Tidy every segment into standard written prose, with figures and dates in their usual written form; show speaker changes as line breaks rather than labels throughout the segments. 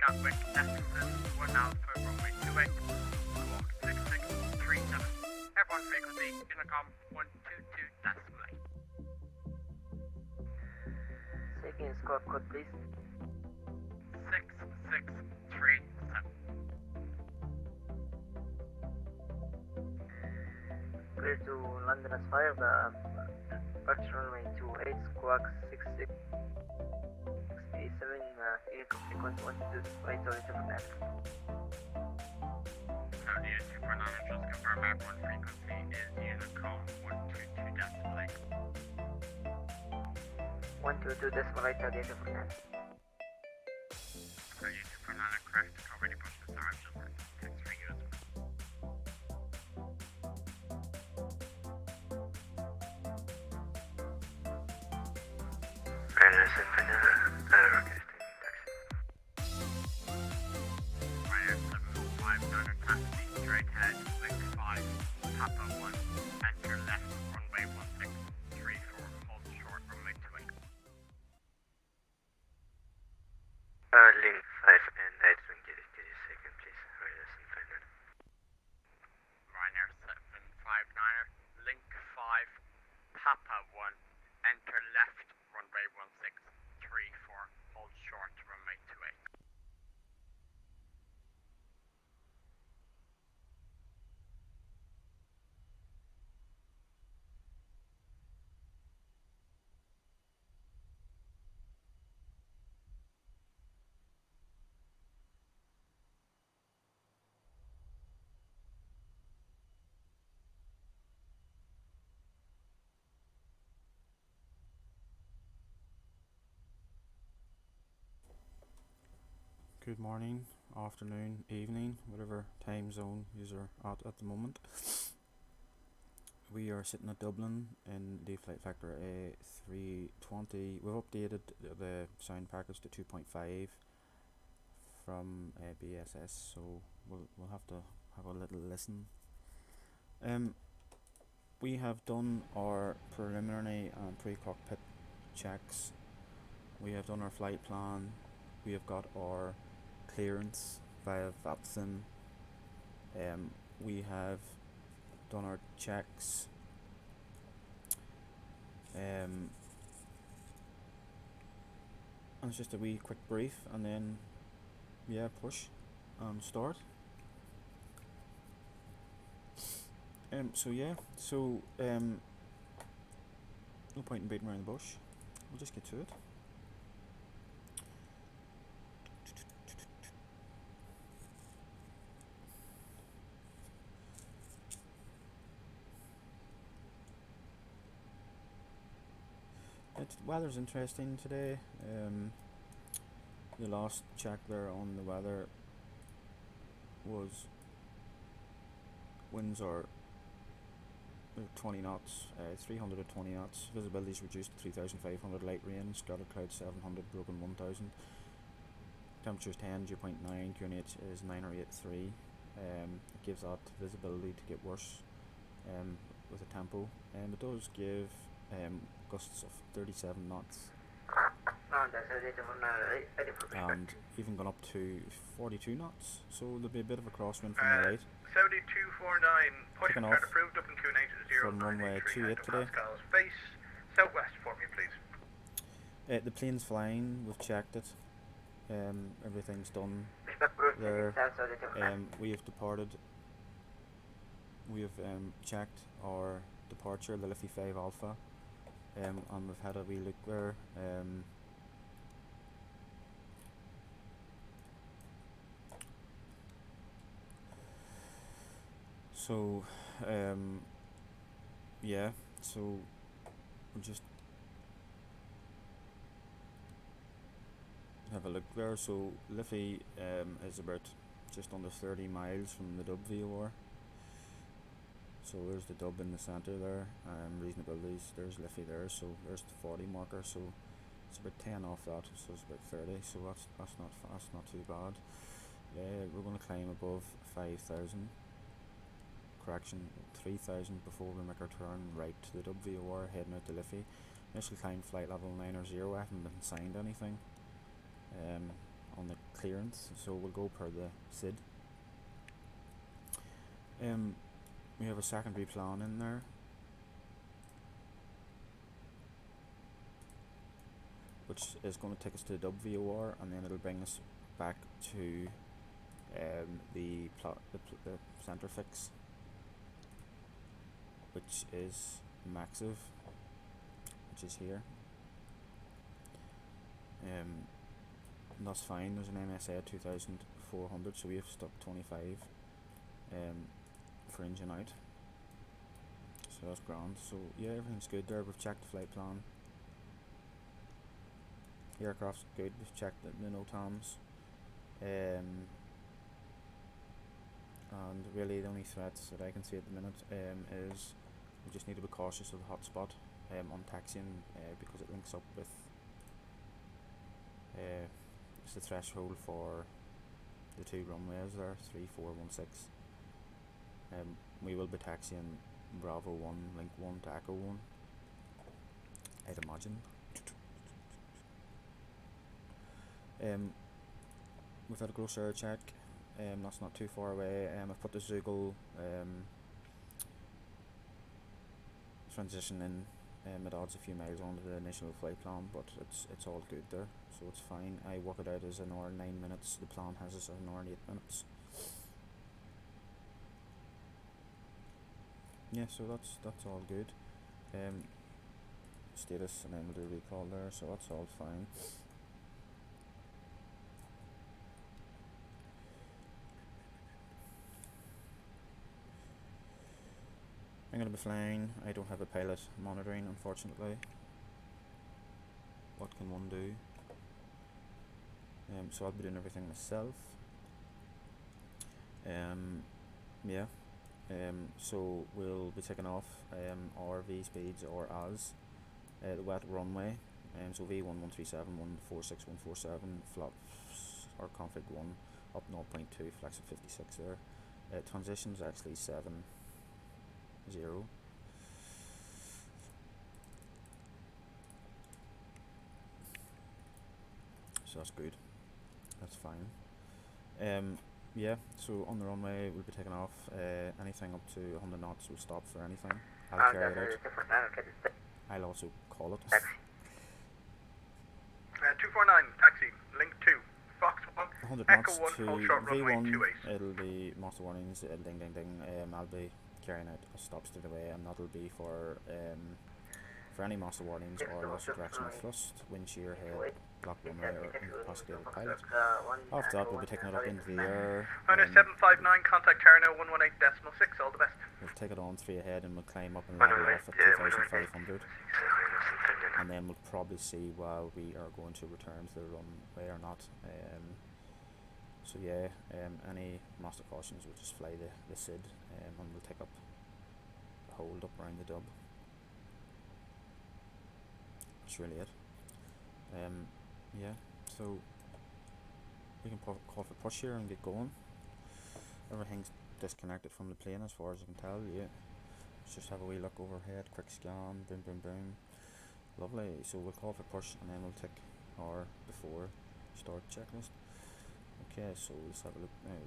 Gatwick, Lexington, 1 Alpha, runway 28, squawk 6637. Airborne frequency, Unicom 122.8.
Second squawk code please.
6637.
Clear to London as fire, departure runway 28, squawk 6637, Unicom frequency 122, right origin for that.
Saudi 249, just confirm airborne frequency is Unicom 122.8.
122 decimal right origin for that.
Saudi 249, correct, already pushed the start, just thanks for you as well.
Ryder SimPilot, requesting taxi.
Ryder 759 taxi, straight ahead, link 5, Papa 1, enter left, runway 1634, hold short, runway 28.
Link 5 and Eidw-Eham, second please. Ryder SimPilot.
Ryanair 759, link 5, Papa 1, enter left, runway 1634, hold short, runway 28.
Good morning, afternoon, evening, whatever time zone you are at the moment. We are sitting at Dublin in the flight factor A320. We've updated the sound package to 2.5 from BSS, so we'll have to have a little listen. We have done our preliminary and pre-cockpit checks. We have done our flight plan. We have got our clearance via Vatsim. We have done our checks. And it's just a wee quick brief, and then push and start. No point in beating around the bush. We'll just get to it. The weather's interesting today. The last check there on the weather was winds are 20 knots, 300 at 20 knots. Visibility is reduced to 3,500, light rain, scattered clouds 700, broken 1,000. Temperature is 10, dew point 9, QNH is 9 or 8.3. It gives that visibility to get worse with the tempo. It does give gusts of 37 knots. And even gone up to 42 knots, so there'll be a bit of a crosswind from the right.
Saudi 249, push
Taking
card
off
approved, Dublin Q8
from runway 28 today.
Face southwest for me, please.
The plane's flying, we've checked it. Everything's done there. We have departed. We have checked our departure, the Liffey 5 Alpha, and we've had a wee look there. So we'll just have a look there. So Liffey is about just under 30 miles from the Dub VOR. So there's the Dub in the centre there. Reasonabilities, there's Liffey there, so there's the 40 marker, so it's about 10 off that, so it's about 30, so that's not too bad. We're going to climb above 5,000. Correction, 3,000 before we make our turn right to the Dub VOR, heading out to Liffey. Initial climb flight level 9 or 0, I haven't been signed anything. on the clearance, so we'll go per the SID. We have a secondary plan in there, which is going to take us to the dub VOR, and then it'll bring us back to the center fix, which is Maxiv, which is here. And that's fine. There's an MSA 2400, so we have stuck 25 for engine out, so that's grand. So yeah, everything's good there. We've checked the flight plan, the aircraft's good, we've checked the NOTAMs, and really the only threats that I can see at the minute is we just need to be cautious of the hotspot on taxiing, because it links up with it's the threshold for the two runways there, 3, 4, 1, 6. We will be taxiing Bravo 1, Link 1 to Echo 1, I'd imagine. We've had a gross air check, that's not too far away. I've put the Zoogle transition in. It adds a few miles onto the initial flight plan, but it's all good there, so it's fine. I work it out as an hour and 9 minutes. The plan has us an hour and 8 minutes. Yeah, so that's all good. Status, and then we'll do recall there, so that's all fine. I'm going to be flying. I don't have a pilot monitoring, unfortunately. What can one do? So I'll be doing everything myself. Yeah. So we'll be taking off RV speeds or as the wet runway. So V1137, 146, 147, flaps or config 1 up 0.2, flex at 56 there. Transitions actually 7, 0. So that's good. That's fine. Yeah, so on the runway we'll be taking off. Anything up to 100 knots will stop for anything. I'll carry it out. I'll also call it.
249, taxi, link 2, Fox 1,
100
Echo
knots
1,
to
hold short runway
V1,
28.
it'll be master warnings, ding ding ding. I'll be carrying out a stop straight away, and that'll be for any master warnings or loss of directional thrust, wind shear, head, block runway, or incapacitated pilot. After that we'll be taking it up into the air.
759, contact tower now 118.6, all the best.
We'll take it on 3 ahead and we'll climb up and level off at 2,500. And then we'll probably see while we are going to return to the runway or not. So yeah, any master cautions, we'll just fly the SID, and we'll take up the hold up around the dub. That's really it. Yeah, so we can call for push here and get going. Everything's disconnected from the plane as far as I can tell. Yeah, let's just have a wee look overhead, quick scan, boom boom boom. Lovely. So we'll call for push and then we'll tick our before start checklist. Okay, so let's have a look now.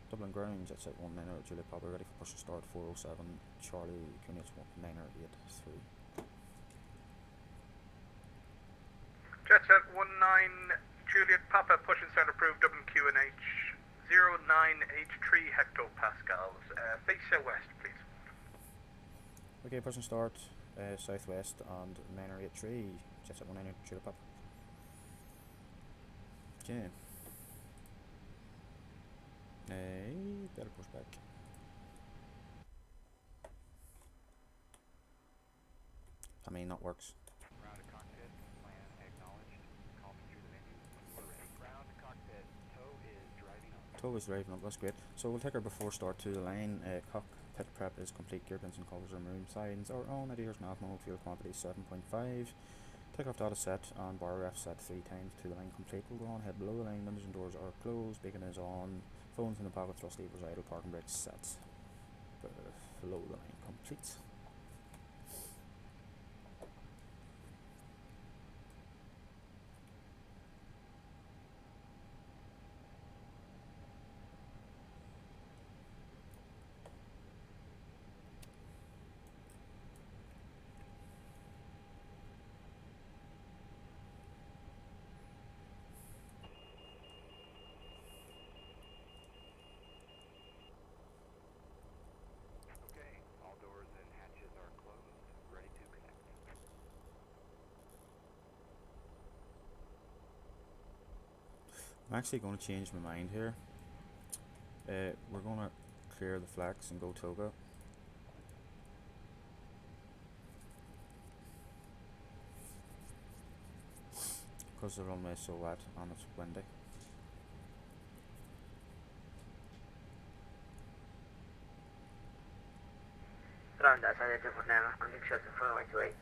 Dublin ground, jet set 19 Juliet Papa, ready for push to start 407 Charlie QNH 1983.
Jet set 19 Juliet Papa, push and start approved, Dublin QNH 0983 hectopascals. Face southwest, please.
Okay, push and start southwest and 983, jet set 19 Juliet Papa. Okay. Better push back. I mean, that works.
Ground to cockpit, plan acknowledged. Call me through the menu when we're ready. Ground to cockpit, tow is driving up.
Tow is driving up, that's great. So we'll take our before start to the line. Cockpit prep is complete, gear pins and covers are removed. Signs are on, adheres nav mode, fuel quantity 7.5. Takeoff data set and bar ref set 3 times to the line complete. We'll go on, head below the line, windows and doors are closed, beacon is on, phones in the pocket, thrust levers idle, parking brakes set. Below the line complete. I'm actually going to change my mind here. We're going to clear the flags and go toga. Because the runway is so wet and it's windy.
Ground, that's how they do it now. I'm being shot to 428.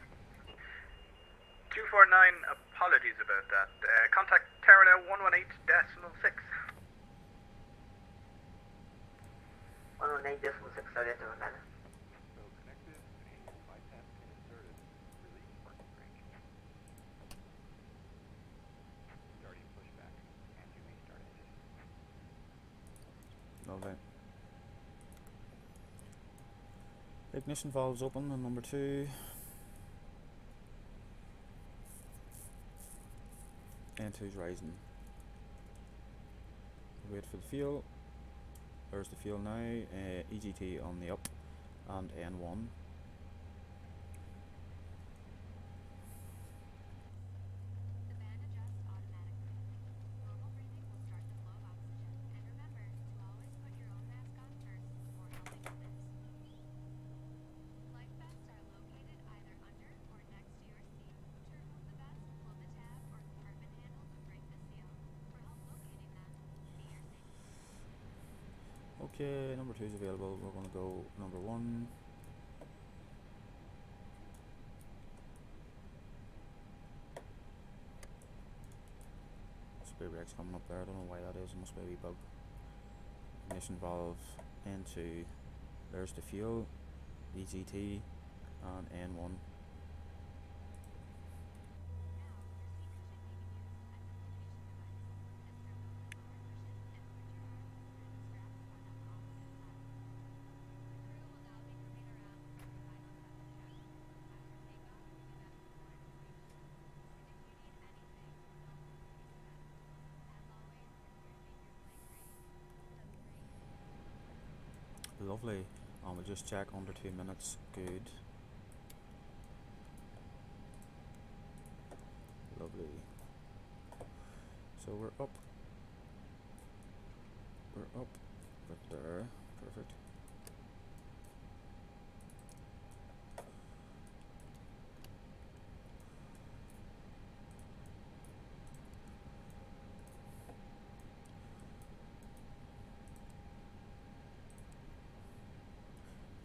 249, apologies about that. Contact Terra now 118.6.
118.6, so they do it now.
So connected, and flight path pin inserted. Release parking brake. Starting pushback, and you may start engine.
Lovely. Ignition valves open on number 2. N2's rising. Wait for the fuel. There's the fuel now. EGT on the up and N1.
The band adjusts automatically. Normal breathing will start the flow of oxygen. And remember to always put your own mask on first before helping others. Life vests are located either under or next to your seat. To remove the vest, pull the tab or compartment handle to break the seal. For help locating them, see your safety.
Okay, number 2 is available. We're going to go number 1. Spray brakes coming up there. I don't know why that is. It must be a wee bug. Ignition valve into. There's the fuel, EGT, and N1. Lovely. And we'll just check under 2 minutes. Good. Lovely. So we're up. We're up. Right there. Perfect.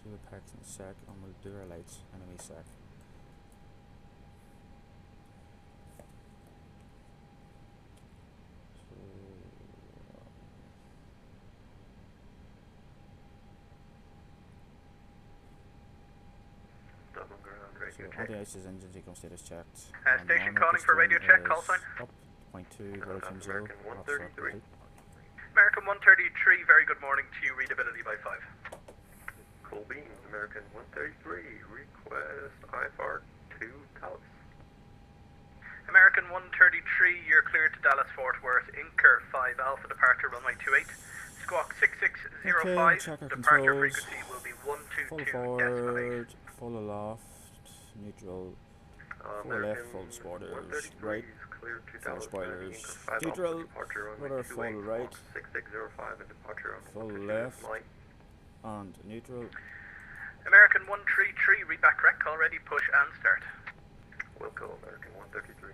Do the packs in a sec, and we'll do our lights in a wee sec.
Dublin ground, radio
So
check.
anti-ice's engine sequence status checked.
Station calling for radio check, call sign.
Up, 0.2, volume 0,
American
offshore
133.
complete.
American 133, very good morning to you, readability by 5.
Cool beans, American 133, request IFR 2 Dallas.
American 133, you're cleared to Dallas Fort Worth, Inker 5 Alpha, departure runway 28. Squawk 6605,
Okay, check our
departure
controls.
frequency will be
Full
122.8.
forward, full aloft, neutral, full left, full spoilers, right, full spoilers, neutral, rudder full right,
6605 and departure on
full
152
left,
flight.
and neutral.
American 133, read back rec, call ready, push and start.
Wilco, American 133.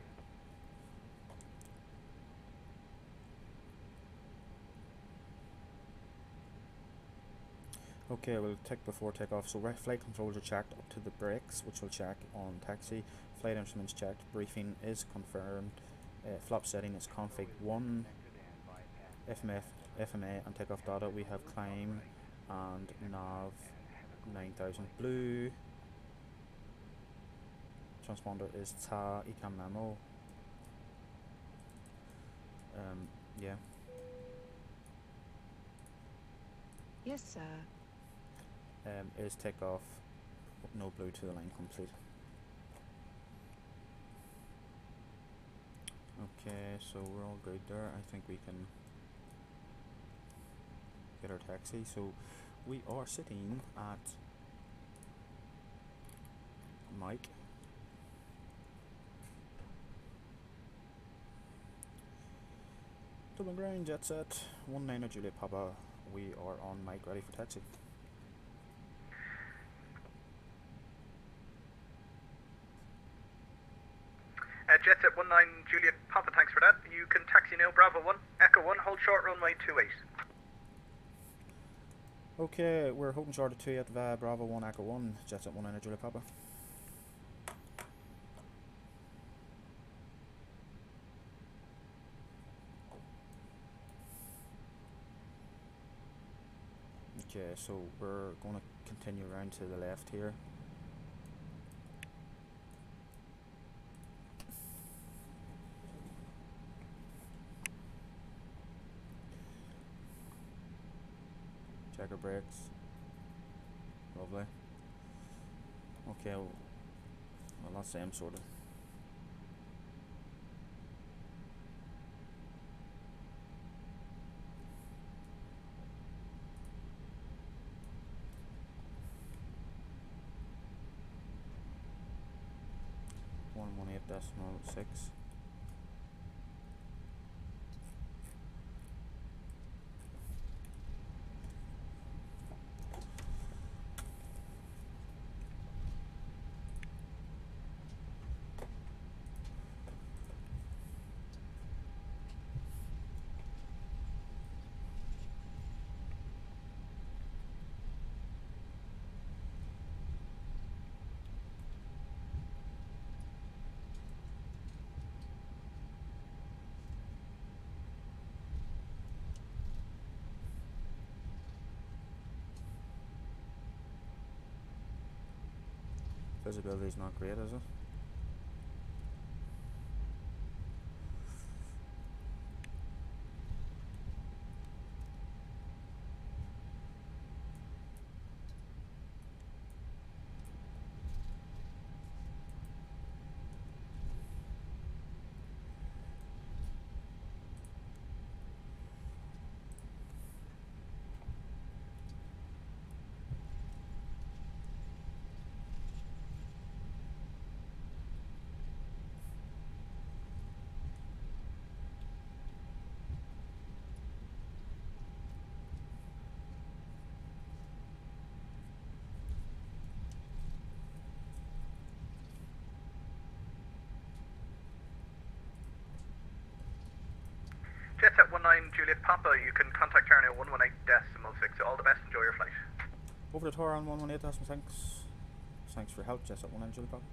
Okay, we'll tick before takeoff. So flight controls are checked up to the brakes, which we'll check on taxi. Flight instruments checked. Briefing is confirmed. Flap setting is config 1. FMA and takeoff data. We have climb and nav 9000 blue. Transponder is TA Ecam memo. Yeah.
Yes, sir.
Is takeoff no blue to the line complete. Okay, so we're all good there. I think we can get our taxi. So we are sitting at Mike. Dublin ground, jet set, 19 Juliet Papa. We are on mic, ready for taxi.
Jet set 19 Juliet Papa, thanks for that. You can taxi now, Bravo 1, Echo 1, hold short runway 28.
Okay, we're hoping short of 2 at Bravo 1, Echo 1, jet set 19 Juliet Papa. Okay, so we're going to continue around to the left here. Check our brakes. Lovely. Okay, well that's same sort of. One 18.6. Visibility is not great, is it?
Jet set 19 Juliet Papa, you can contact Arno 118.6. All the best, enjoy your flight.
Over the tour on 118, thanks. Thanks for your help, jet set 19 Juliet Papa.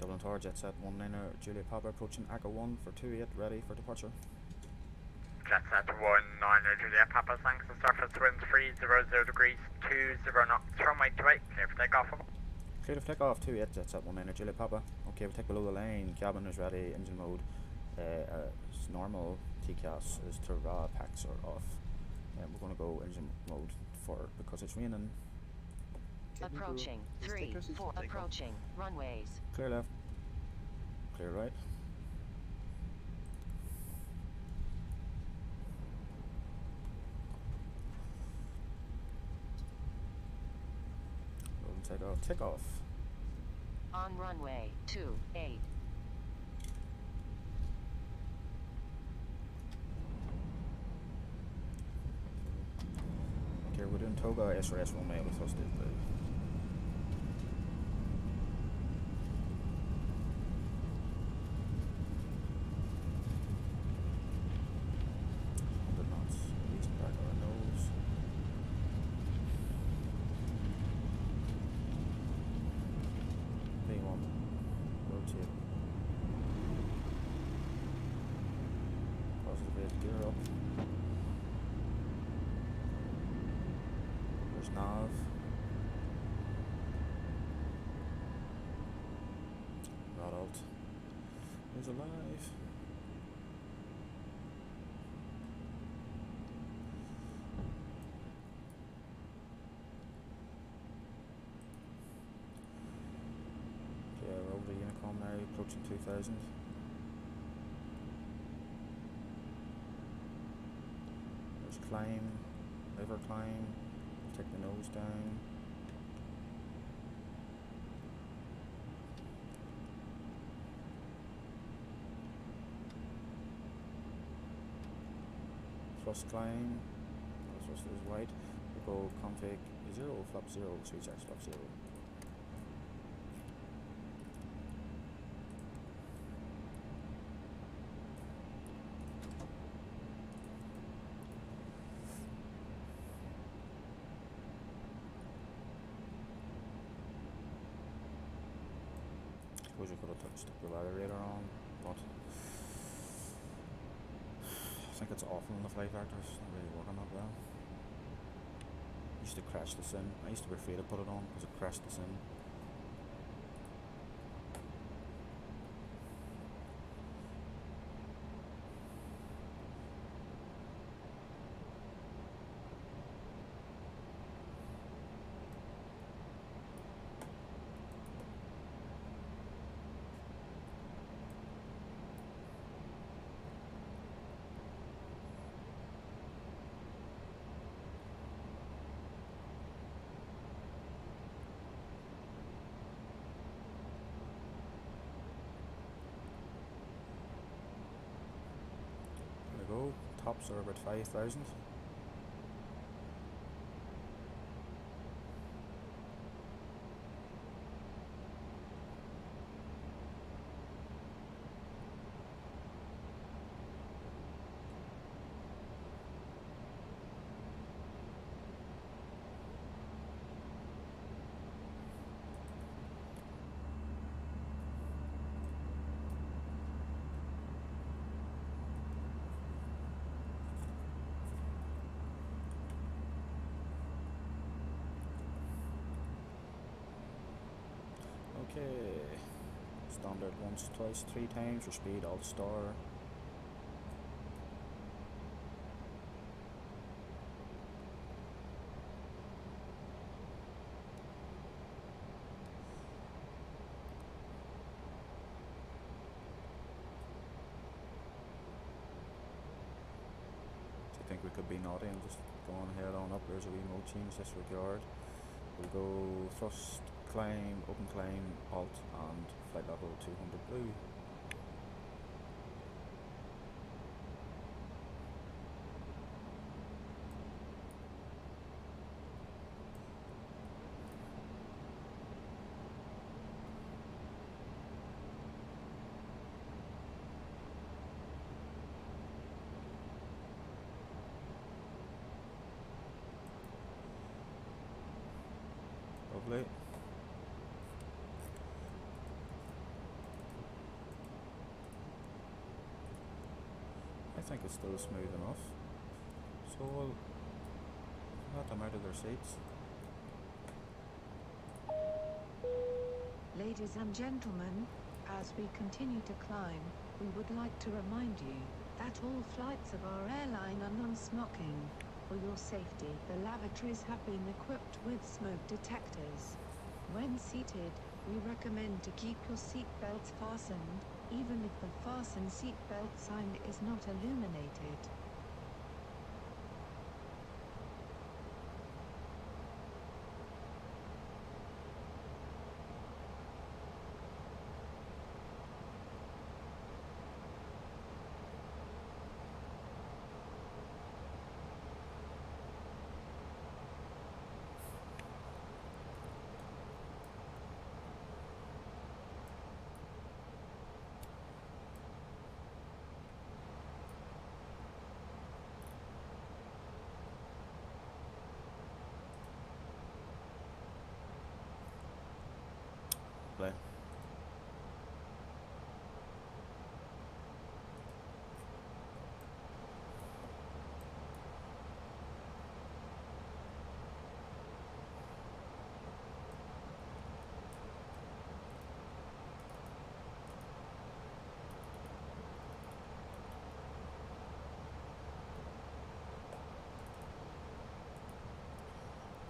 Dublin Tower, jet set 19 Juliet Papa, approaching Echo 1 for 28, ready for departure.
Jet set 19 Juliet Papa, thanks. The surface wind 300 degrees, 20 knots, runway 28, clear for takeoff.
Clear to takeoff, 28, jet set 19 Juliet Papa. Okay, we take below the lane, cabin is ready, engine mode. Normal TCAS is to raw, packs are off. We're going to go engine mode because it's raining.
Approaching, 3, 4, approaching, runways.
Clear left, clear right. Take off.
On runway 28.
Okay, we're doing Toga SRS runway with us, dude. 100 knots, reaching back our nose. V1, rotate. Positive rate gear up. There's nav. Rod alt is alive. Okay, we're over the Unicom now, approaching 2000. There's climb. river climb, take the nose down. Thrust climb, thrust is wide. We go config 0, flap 0, 3 checks flap 0. Suppose you could have stuck the radiator on, but I think it's awful in the flight vector, it's not really working that well. Used to crash the sim. I used to be afraid to put it on because it crashed the sim. Go. Tops are about 5,000. Okay, standard once, twice, 3 times for speed, alt star. Do you think we could be naughty and just go on head on up? There's a wee mode change, disregard. We'll go thrust, climb, open climb, alt, and flight level 200 blue. Lovely. I think it's still smooth enough, so we'll let them out of their seats.
Ladies and gentlemen, as we continue to climb, we would like to remind you that all flights of our airline are non-smoking. For your safety, the lavatories have been equipped with smoke detectors. When seated, we recommend to keep your seat belts fastened, even if the fasten seatbelt sign is not illuminated.
Play.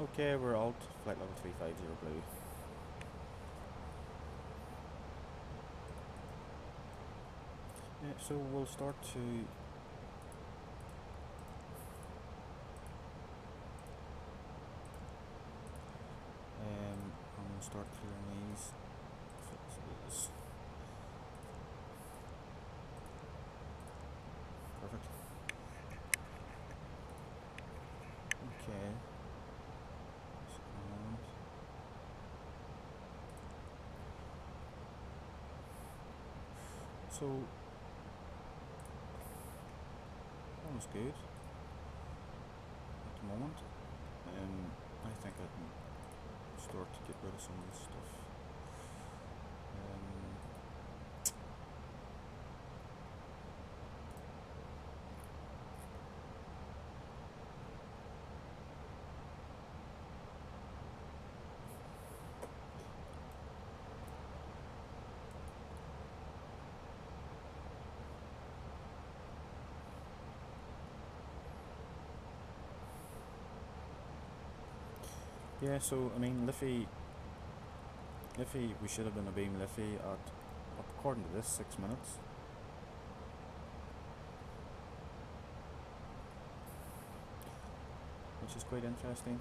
Okay, we're alt, flight level 350 blue. Yeah, so we'll start to Okay. Sound. So that was good at the moment. I think I can start to get rid of some of this stuff. Yeah, so I mean, Liffey, we should have been a beam Liffey at, according to this, 6 minutes. Which is quite interesting.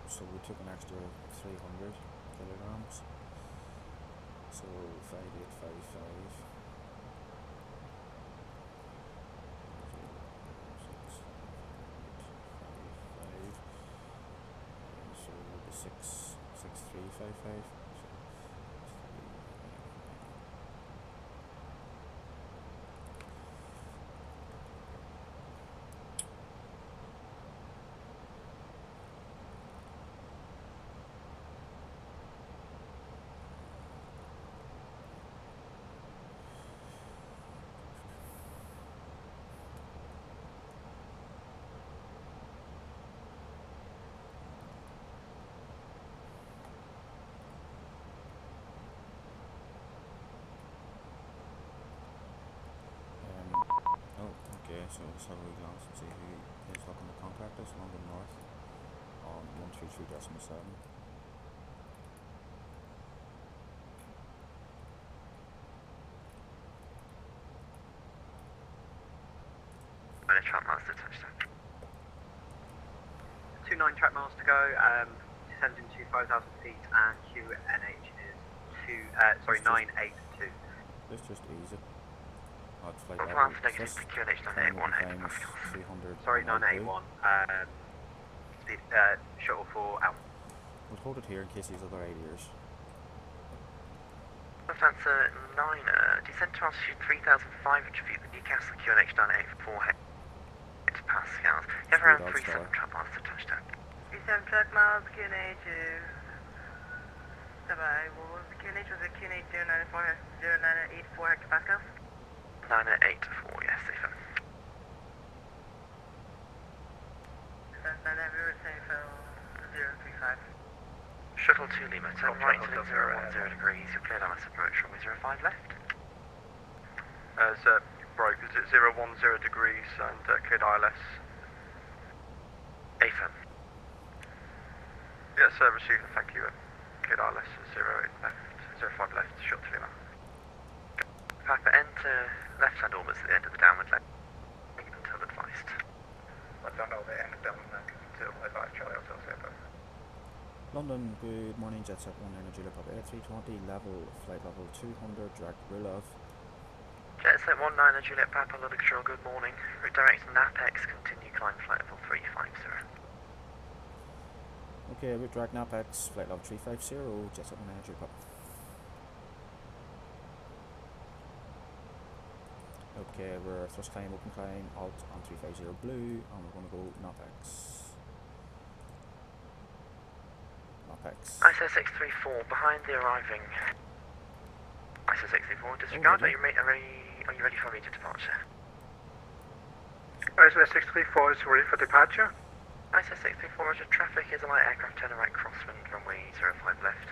So we took an extra 300 kilograms. So 5855. So the 6355. So let's have a wee glance and see who is looking to contact us. London North on 133.7.
Track miles to touchdown.
29 track miles to go, descending to 5,000 feet, and QNH is 982.
Let's just ease it. At flight
Plan
level
for negative
first,
QNH 981 head Pascal.
300.
Sorry, 981. Speed, shuttle for out.
We'll hold it here in case these other ideas.
Lufthansa 9, descend to altitude 3,500 feet, the Newcastle QNH 984 head to Pascals. You have around 37 track miles to touchdown.
37 track miles, QNH is... What was the QNH? Was it QNH 0984 hectopascals?
984, yes, safe.
Safe 035.
Shuttle 2 Lima, turn right to 010 degrees, you're cleared on this approach, runway 05 left.
So, right, is it 010 degrees and cleared ILS?
AFM.
Yes, received, thank you. Cleared ILS, 08 left, 05 left, shuttle 2 Lima.
Papa, enter left-hand orbits at the end of the downward leg until advised.
I don't know the end of downward leg until advised, Charlie Hotel Zero.
London, good morning, Jetset 19 Julia Papa A320, flight level 200, direct Rulov.
Jetset 19 Juliet Papa, London Control, good morning. Redirect NAPEX, continue climb flight level 350.
Okay, redirect NAPEX, flight level 350, Jetset 19 Julia Papa. Okay, we're thrust climb, open climb, alt on 350 blue, and we're going to go NAPEX.
ISO 634, behind the arriving. ISO 634, disregard, are you ready for immediate departure?
ISO 634 is ready for departure.
ISO 634, roger, traffic is a light aircraft, turn right crosswind, runway 05 left.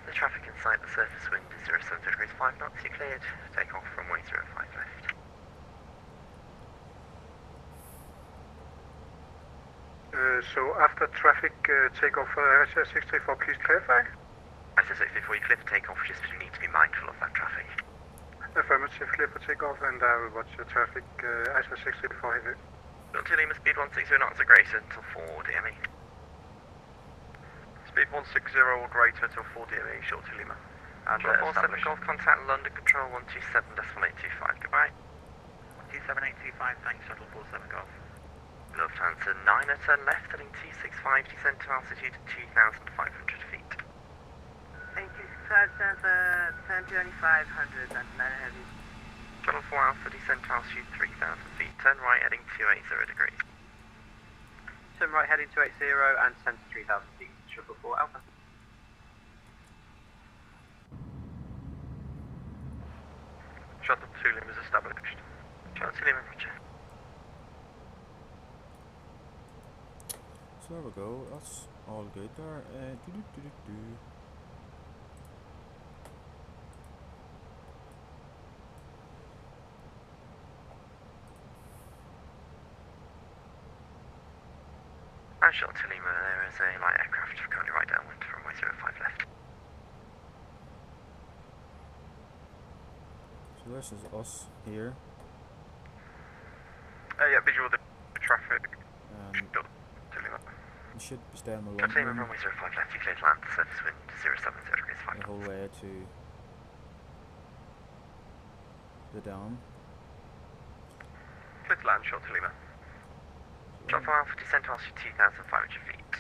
The traffic in sight, the surface wind is 070 degrees 5 knots, you're cleared, take off runway 05 left.
So after traffic takeoff ISO 634, please clarify.
ISO 634, you clear for takeoff, just you need to be mindful of that traffic.
Affirmative, clear for takeoff, and I will watch the traffic ISO 634 heavy.
Delta Lima, speed 160 knots or greater until 4 DME.
Speed 160 or greater until 4 DME, short to Lima. And
47 Golf contact, London Control 127.825, goodbye.
127.825, thanks, shuttle 47 Golf.
Lufthansa 9 at turn left, heading 265, descend to altitude 2,500 feet.
825, turn to 2,500, that's 9 heavy.
Shuttle 4 Alpha, descend to altitude 3,000 feet, turn right heading 280 degrees.
Turn right heading 280 and descend to 3,000 feet. Shuttle 4 Alpha.
Shuttle 2 Lima is established.
Shuttle 2 Lima, roger.
So there we go, that's all good there.
And Shuttle 2 Lima, there is a light aircraft currently right downwind, runway 05 left.
So this is us here.
Yeah, visual of the traffic.
We should stay on the
Shuttle 2 Lima,
run
runway 05 left, you cleared land, surface wind 070 degrees 5
the whole way to the dam.
Clear to land, short to Lima.
Shuttle 4 Alpha, descend to altitude 2,500 feet.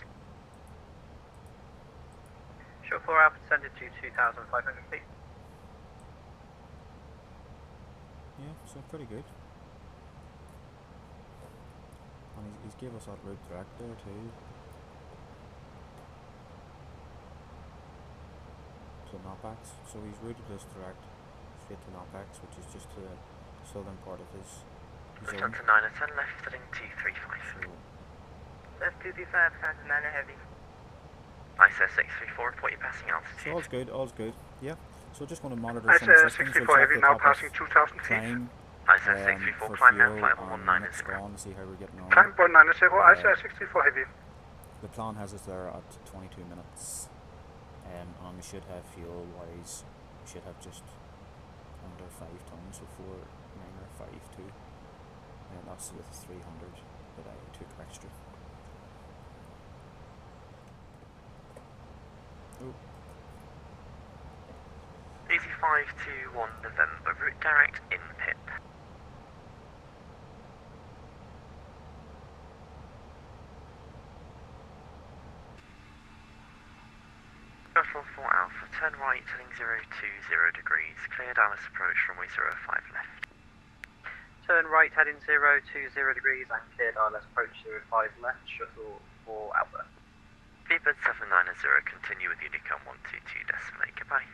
Shuttle 4 Alpha descended to 2,500 feet.
Yeah, so pretty good. And he's gave us that route direct there too. To Knopax. So he's routed us direct straight to Knopax, which is just to the southern part of his zone.
Lufthansa 9 at turn left, heading 235.
So
Left 235, turn to 9 heavy.
ISS 634, report you passing altitude.
all's good, all's good. Yeah. So just going to monitor some
ISS
systems.
64 heavy, now passing 2,000 feet.
Climb,
ISS 634,
for
climb now,
fuel
flight
and
1190.
Squan, see how we're getting on.
Climb 190, ISS 64 heavy.
The plan has us there at 22 minutes, and we should have fuel wise, we should have just under 5 tons, so 4, 9 or 5 too, and that's with 300 that I took extra. Oh.
Easy 521 November, route direct in PIP. Shuttle 4 Alpha, turn right, heading 020 degrees, clear Dallas approach, runway 05 left.
Turn right heading 020 degrees and clear ILS approach 05 left. Shuttle 4 Alpha.
Speedbird 790, continue with Unicom 122.8, goodbye.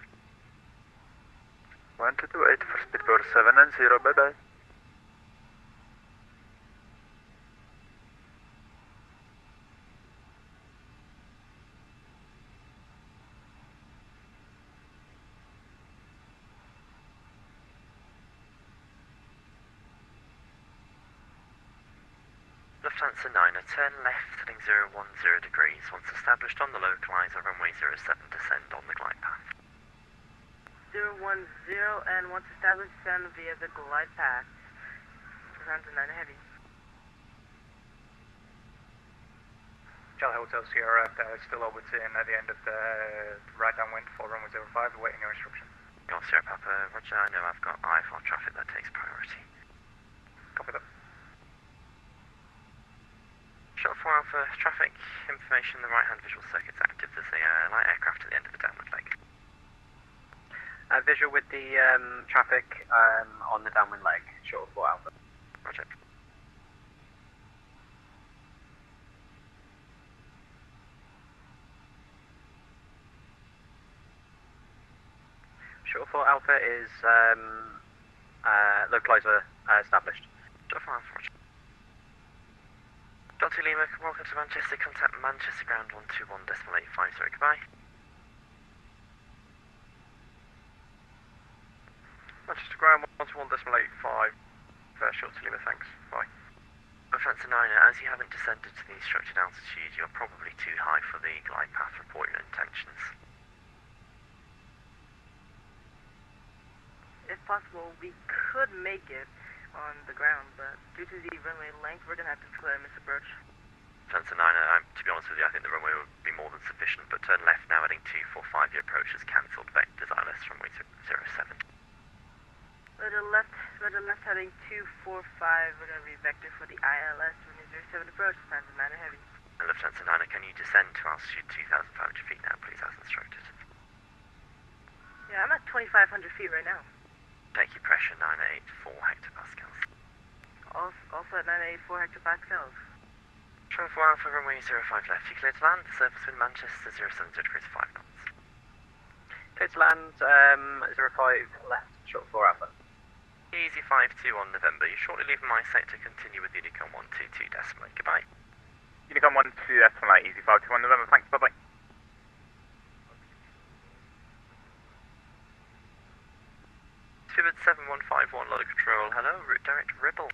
1228 for Speedbird 790, bye bye.
Lufthansa 9, turn left, heading 010 degrees. Once established on the localizer, runway 07, descend on the glide path.
010, and once established, descend via the glide path. Turn to 9 heavy.
Charlie Hotel Sierra, still over in at the end of the right downwind for runway 05, awaiting your instruction.
Golf Sierra Papa, roger, I know I've got IFR traffic that takes priority.
Copy that.
Shuttle 4 Alpha, traffic information, the right hand visual circuit's active. There's a light aircraft at the end of the downwind leg.
Visual with the traffic on the downwind leg. Shuttle 4 Alpha.
Roger.
Shuttle 4 Alpha is localizer established.
Shuttle 4 Alpha, roger. Delta Lima, welcome to Manchester, contact Manchester ground 121.850, goodbye.
Manchester ground 121.85, short to Lima, thanks, bye.
Lufthansa 9, as you haven't descended to the instructed altitude, you're probably too high for the glide path. Report your intentions.
If possible, we could make it on the ground, but due to the runway length, we're going to have to declare misapproach.
Delta 9, to be honest with you, I think the runway would be more than sufficient, but turn left now heading 245, your approach is cancelled, vectors ILS runway 07.
Rudder left heading 245, we're going to re-vector for the ILS runway 07 approach, Lufthansa 9 heavy.
And Lufthansa 9, can you descend to altitude 2,500 feet now, please, as instructed?
Yeah, I'm at 2,500 feet right now.
Take your pressure 984 hectopascals.
Also at 984 hectopascals.
Travel Alpha runway 05 left, you clear to land, surface wind Manchester 07 degrees 5 knots.
Clear to land, 05 left, short 4 Alpha.
Easy 52 on November, you're shortly leaving my sector, continue with Unicom 122 decimal 8, goodbye.
Unicom 122 decimal 8, easy 52 on November, thanks, bye bye.
Pivot 7151, load of control, hello, route direct Ribble.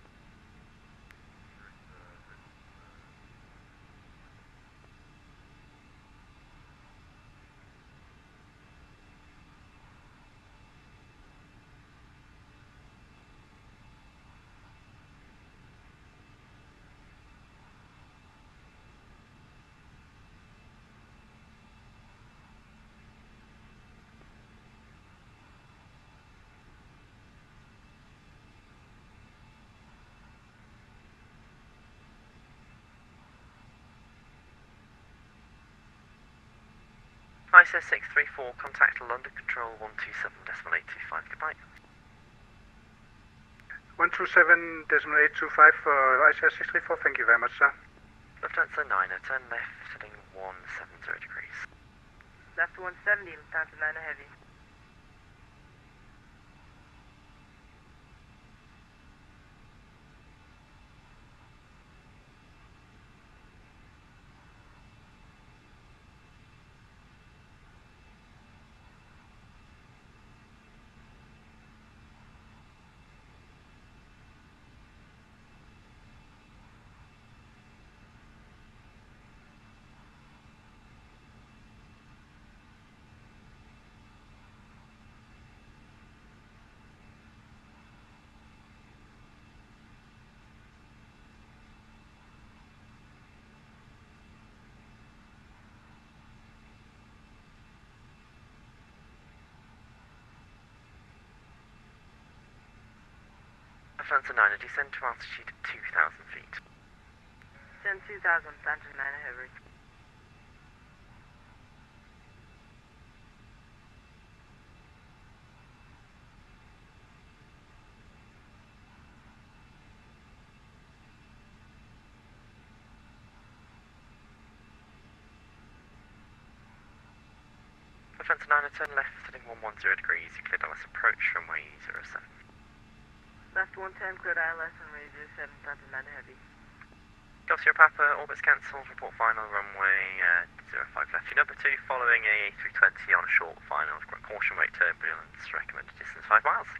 ISO 634, contact London Control 127 decimal 825, goodbye.
127 decimal 825 for ISO 634, thank you very much, sir.
Lufthansa 9, turn left, heading 170 degrees.
Left 170, Lufthansa 9 heavy.
Lufthansa 9, descend to altitude 2,000 feet.
Descend 2,000, Lufthansa 9 heavy.
Lufthansa 9, turn left, heading 110 degrees, you cleared LS approach, runway 07.
Left 110, cleared ILS runway 07, Lufthansa 9 heavy.
Golf Sierra Papa, orbit's cancelled, report final, runway 05 left. Your number 2, following a A320 on a short final, caution weight turbulence, recommended distance 5 miles.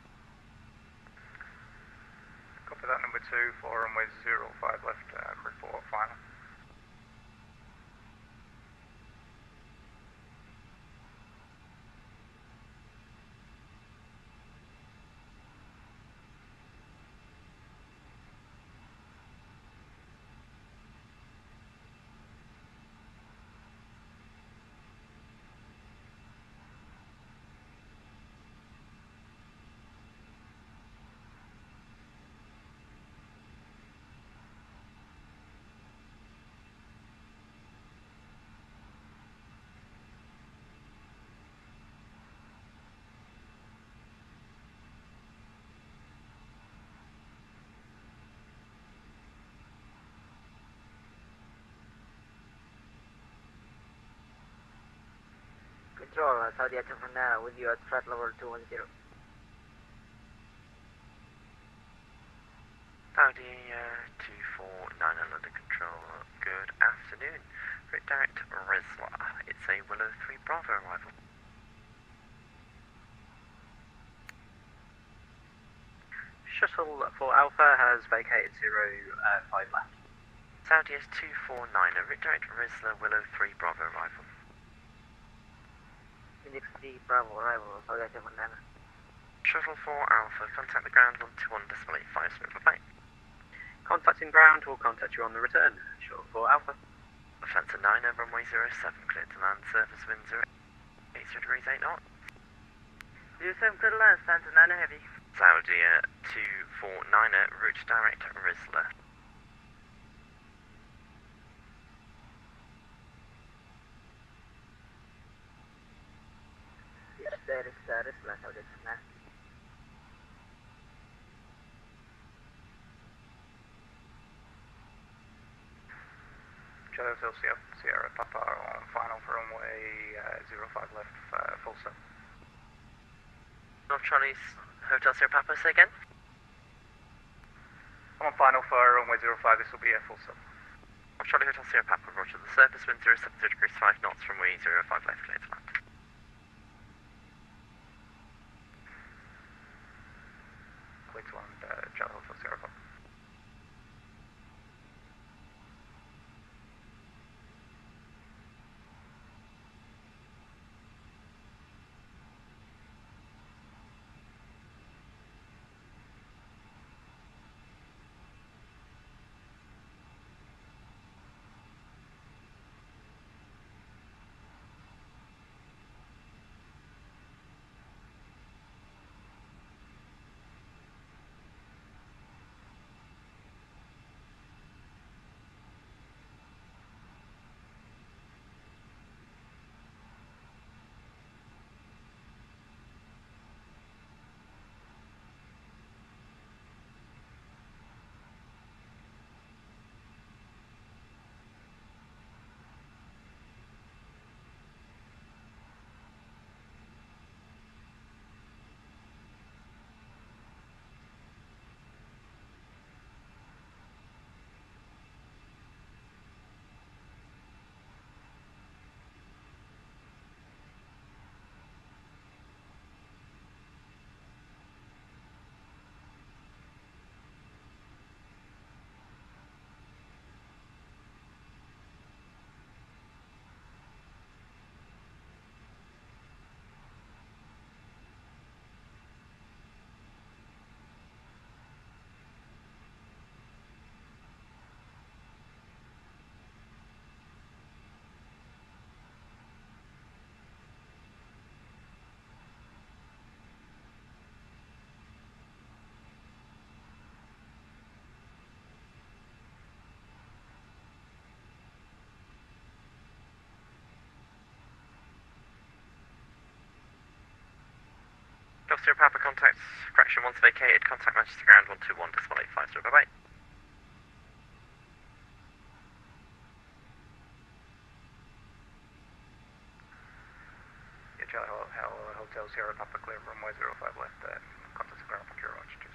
Copy that, number 2 for runway 05 left, report final.
Control, Saudi Atafana with you at flight level 210.
Saudi 249 London Control, good afternoon. Route direct Rizla, it's a Willow 3 Bravo arrival.
Shuttle for Alpha has vacated 05 left.
Saudi is 249, route direct Rizla, Willow 3 Bravo arrival.
Unit 3 Bravo arrival, Saudi Atafana.
Shuttle 4 Alpha, contact the ground 121.85, so bye-bye.
Contacting ground, we'll contact you on the return. Shuttle 4 Alpha.
Atlanta 9 over runway 07, cleared to land, surface wind 80 degrees 8 knots.
07 clear to land, Atlanta 9 heavy.
Saudi 249er, route direct Risla.
Status, left out is left.
Charlie Hotel Sierra Papa on final for runway 05 left, full stop.
North Charlie's Hotel Sierra Papa, say again?
I'm on final for runway 05, this will be a full stop.
North Charlie Hotel Sierra Papa, roger. The surface wind 070 degrees 5 knots, runway 05 left, cleared to land.
Clear to land, Charlie Hotel Sierra Papa.
Sierra Papa, contact correction once vacated, contact Manchester ground 121.85, so bye-bye.
Yeah, Charlie Hotel Sierra Papa, clear runway 05 left, contact the ground for Kira Roger, cheers.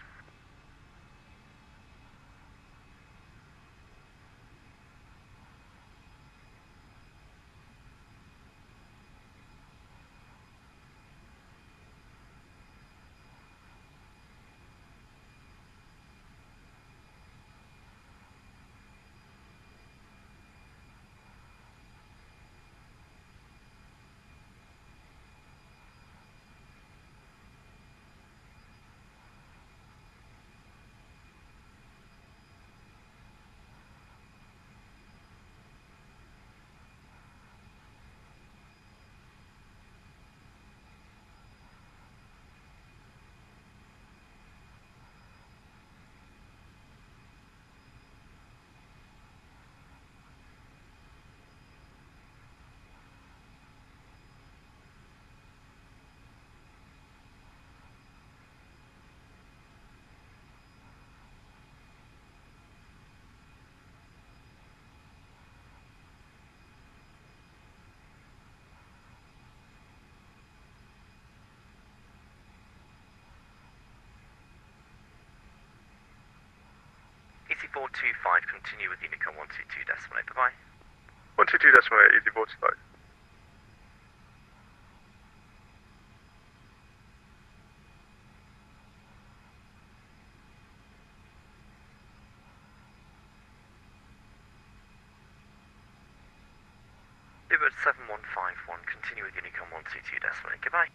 EC425, continue with Unicom 122.8, bye-bye.
122.8, EC425.
Uber 7151, continue with Unicom 122.8, goodbye.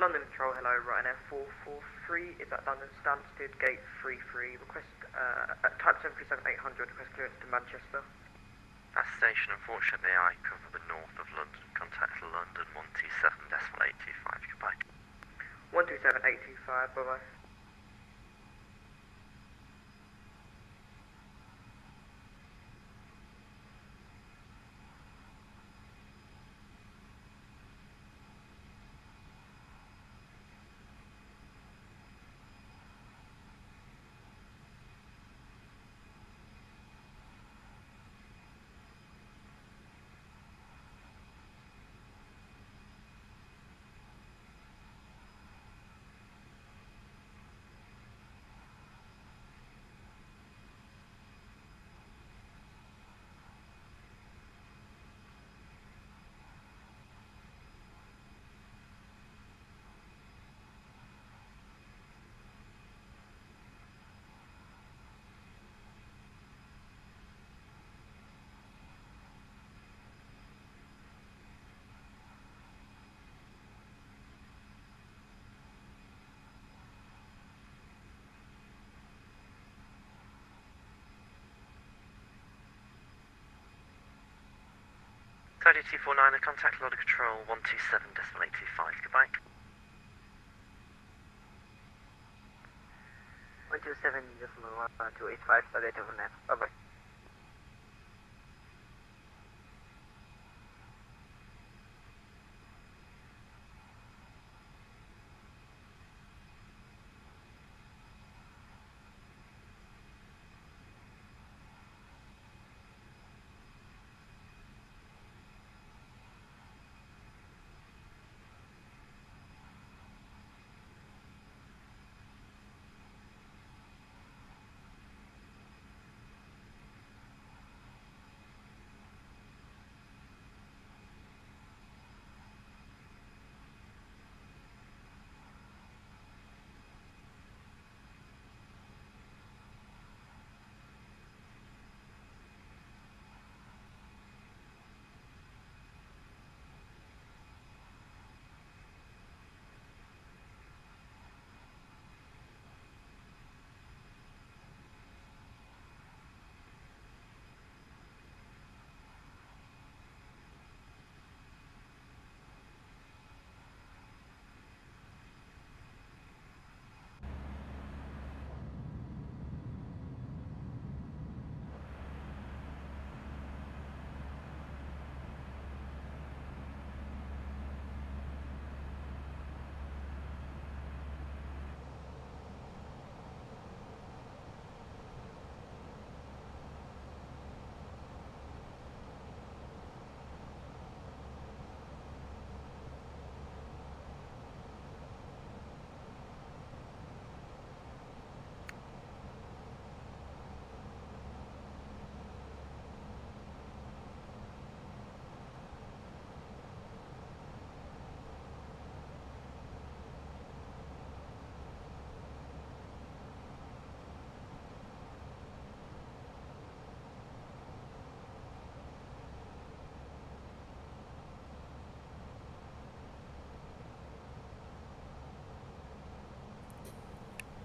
London Control, hello, Ryanair 443 is at London Stansted, gate 33, request, type 737-800, request clearance to Manchester.
That's station, unfortunately I cover the north of London, contact London 127.825, goodbye.
127-825, bye bye.
.249, contact London Control 127.825, goodbye.
127.285, the data for now, bye bye.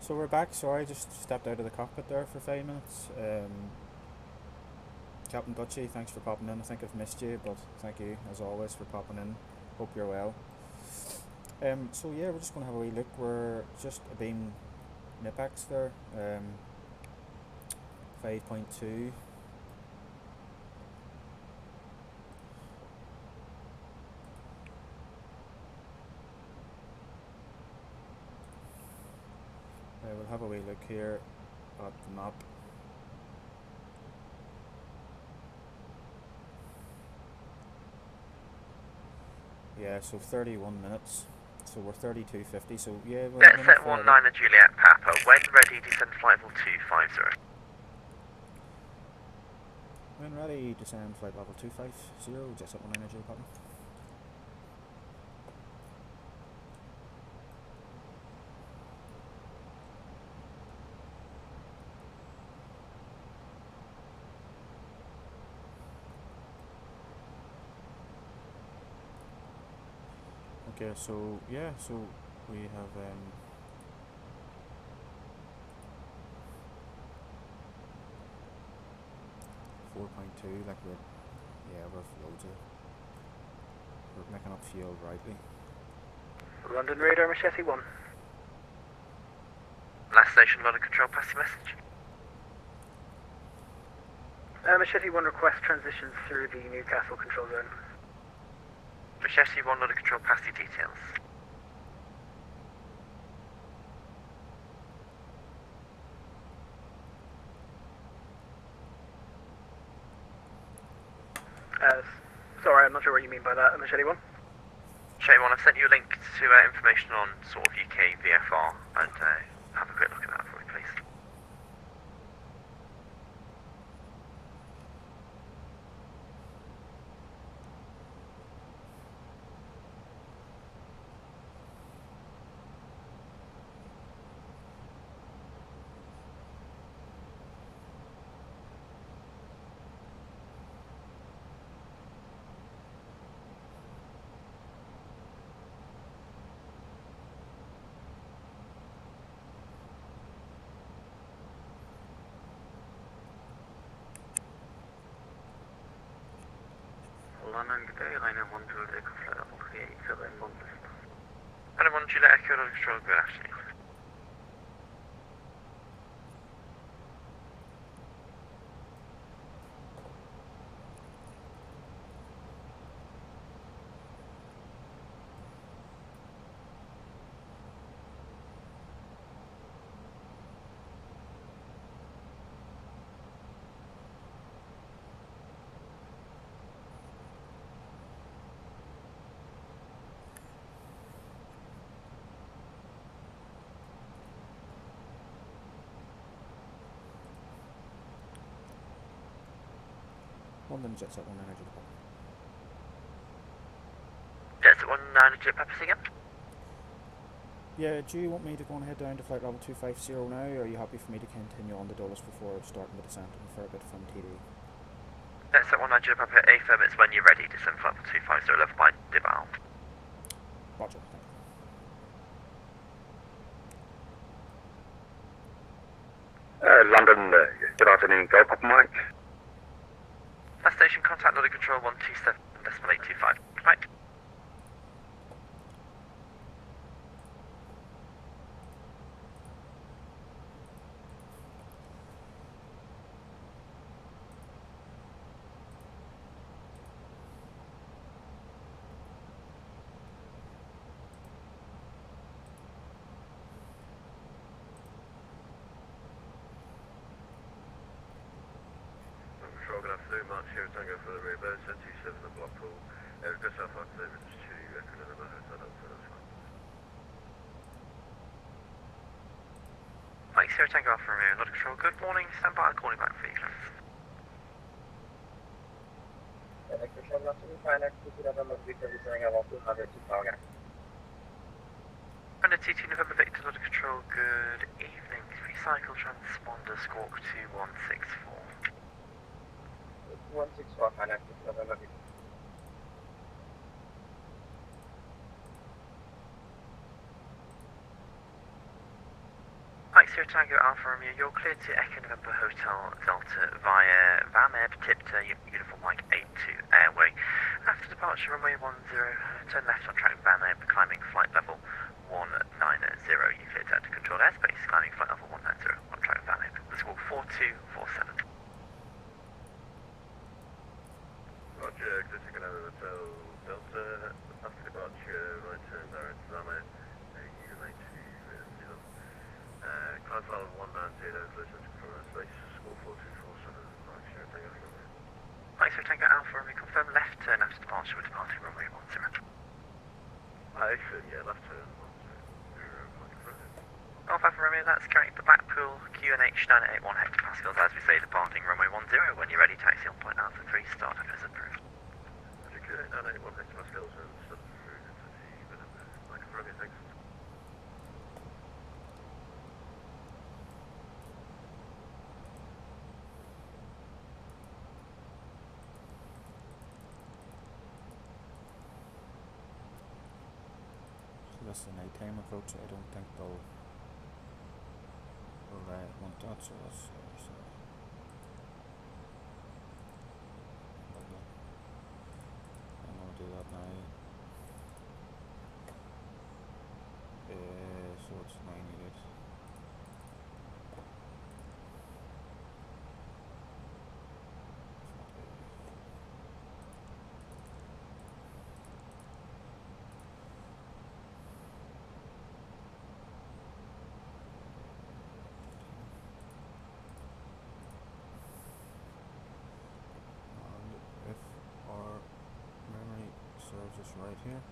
So we're back. Sorry, I just stepped out of the cockpit there for 5 minutes. Captain Dutchy, thanks for popping in. I think I've missed you, but thank you as always for popping in. Hope you're well. So yeah, we're just going to have a wee look. We're just a beam NIPAX there, 5.2. We'll have a wee look here at the map. Yeah, so 31 minutes. So we're 32.50. So yeah, we're
Set 19 and Juliet Papa. When ready, descend flight level 250.
When ready, descend flight level 250. Just at 19 and Juliet Papa. Okay, so yeah, so We have 4.2, like we're loads of, we're making up fuel rightly.
London radar, Machete 1.
Last station, London Control, pass the message.
Machete 1 request transitions through the Newcastle control zone.
Machete 1, London Control, pass the details.
Sorry, I'm not sure what you mean by that, Machete 1.
Machete 1, I've sent you a link to information on sort of UK VFR, and have a quick look at that for me, please.
London, good day, line 1 to the flight level 387 in London.
And I want you to echo London Control, good afternoon.
London Jets at 19 Papa.
Jets at 19 Papa again.
Yeah, do you want me to go and head down to flight level 250 now, or are you happy for me to continue on the Dulles before starting the descent and for a bit from TD?
Jets at 19 Papa, A-firm, it's when you're ready, descend flight level 250, level by Dibal.
Roger, thank you.
London, good afternoon, go Papa Mike.
Last station, contact London Control 127.825. Right.
Good afternoon, March here at Tango for the reverse, 27 the block pool. Just off our minutes to Ecuador, so that's fine.
Mike, Sierra Tango Alpha Romeo, London Control, good morning, stand by, I'll call you back for you, please.
Control, not to be fine, November Victor, returning about 200 to Targa.
Under TT November Victor, London Control, good evening, recycle transponder, squawk 2164.
164, fine, November Victor.
Mike, Sierra Tango Alpha Romeo, you're cleared to Echo November Hotel Delta via VAMEB, Tipter, Uniform Mike 82 Airway. After departure, runway 10, turn left on track VAMEB, climbing flight level 190. You cleared to controlled airspace, climbing flight level 190 on track VAMEB. The squawk 4247.
Roger, Exit Hotel Delta, after departure, right turn direct to VAMEB, U-82 Zero. Climb file 190, listen from space, score 4247, Mike, Sierra Tango Alpha Romeo.
Mike, Sierra Tango Alpha Romeo, confirm left turn after departure, we're departing runway 10.
Yeah, left turn, 10,
Alpha Romeo, that's carrying the Blackpool QNH 981 hectopascals as we say, departing runway 10. When you're ready, taxi on point Alpha 3, start up as approved.
QNH 981 hectopascals and stuff through into the Mike Romeo, thanks.
that's an Eidw-Eham approach. I don't think they'll want that, so that's I'm going to do that now. So it's 988. And if our memory serves us right here,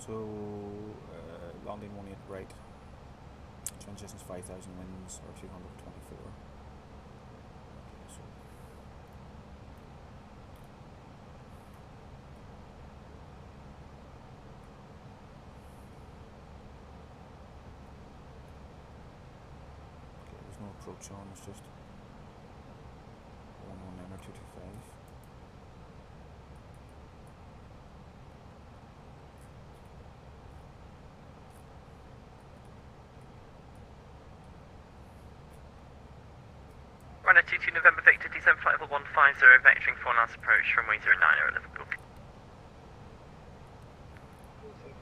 so landing 18 right, transitions 5,000 winds or 224. So there's no approach on, it's just 119 or 225.
Runner 22 November Victor, descent flight level 150, vectoring 4 knots approach, runway 09 at Liverpool.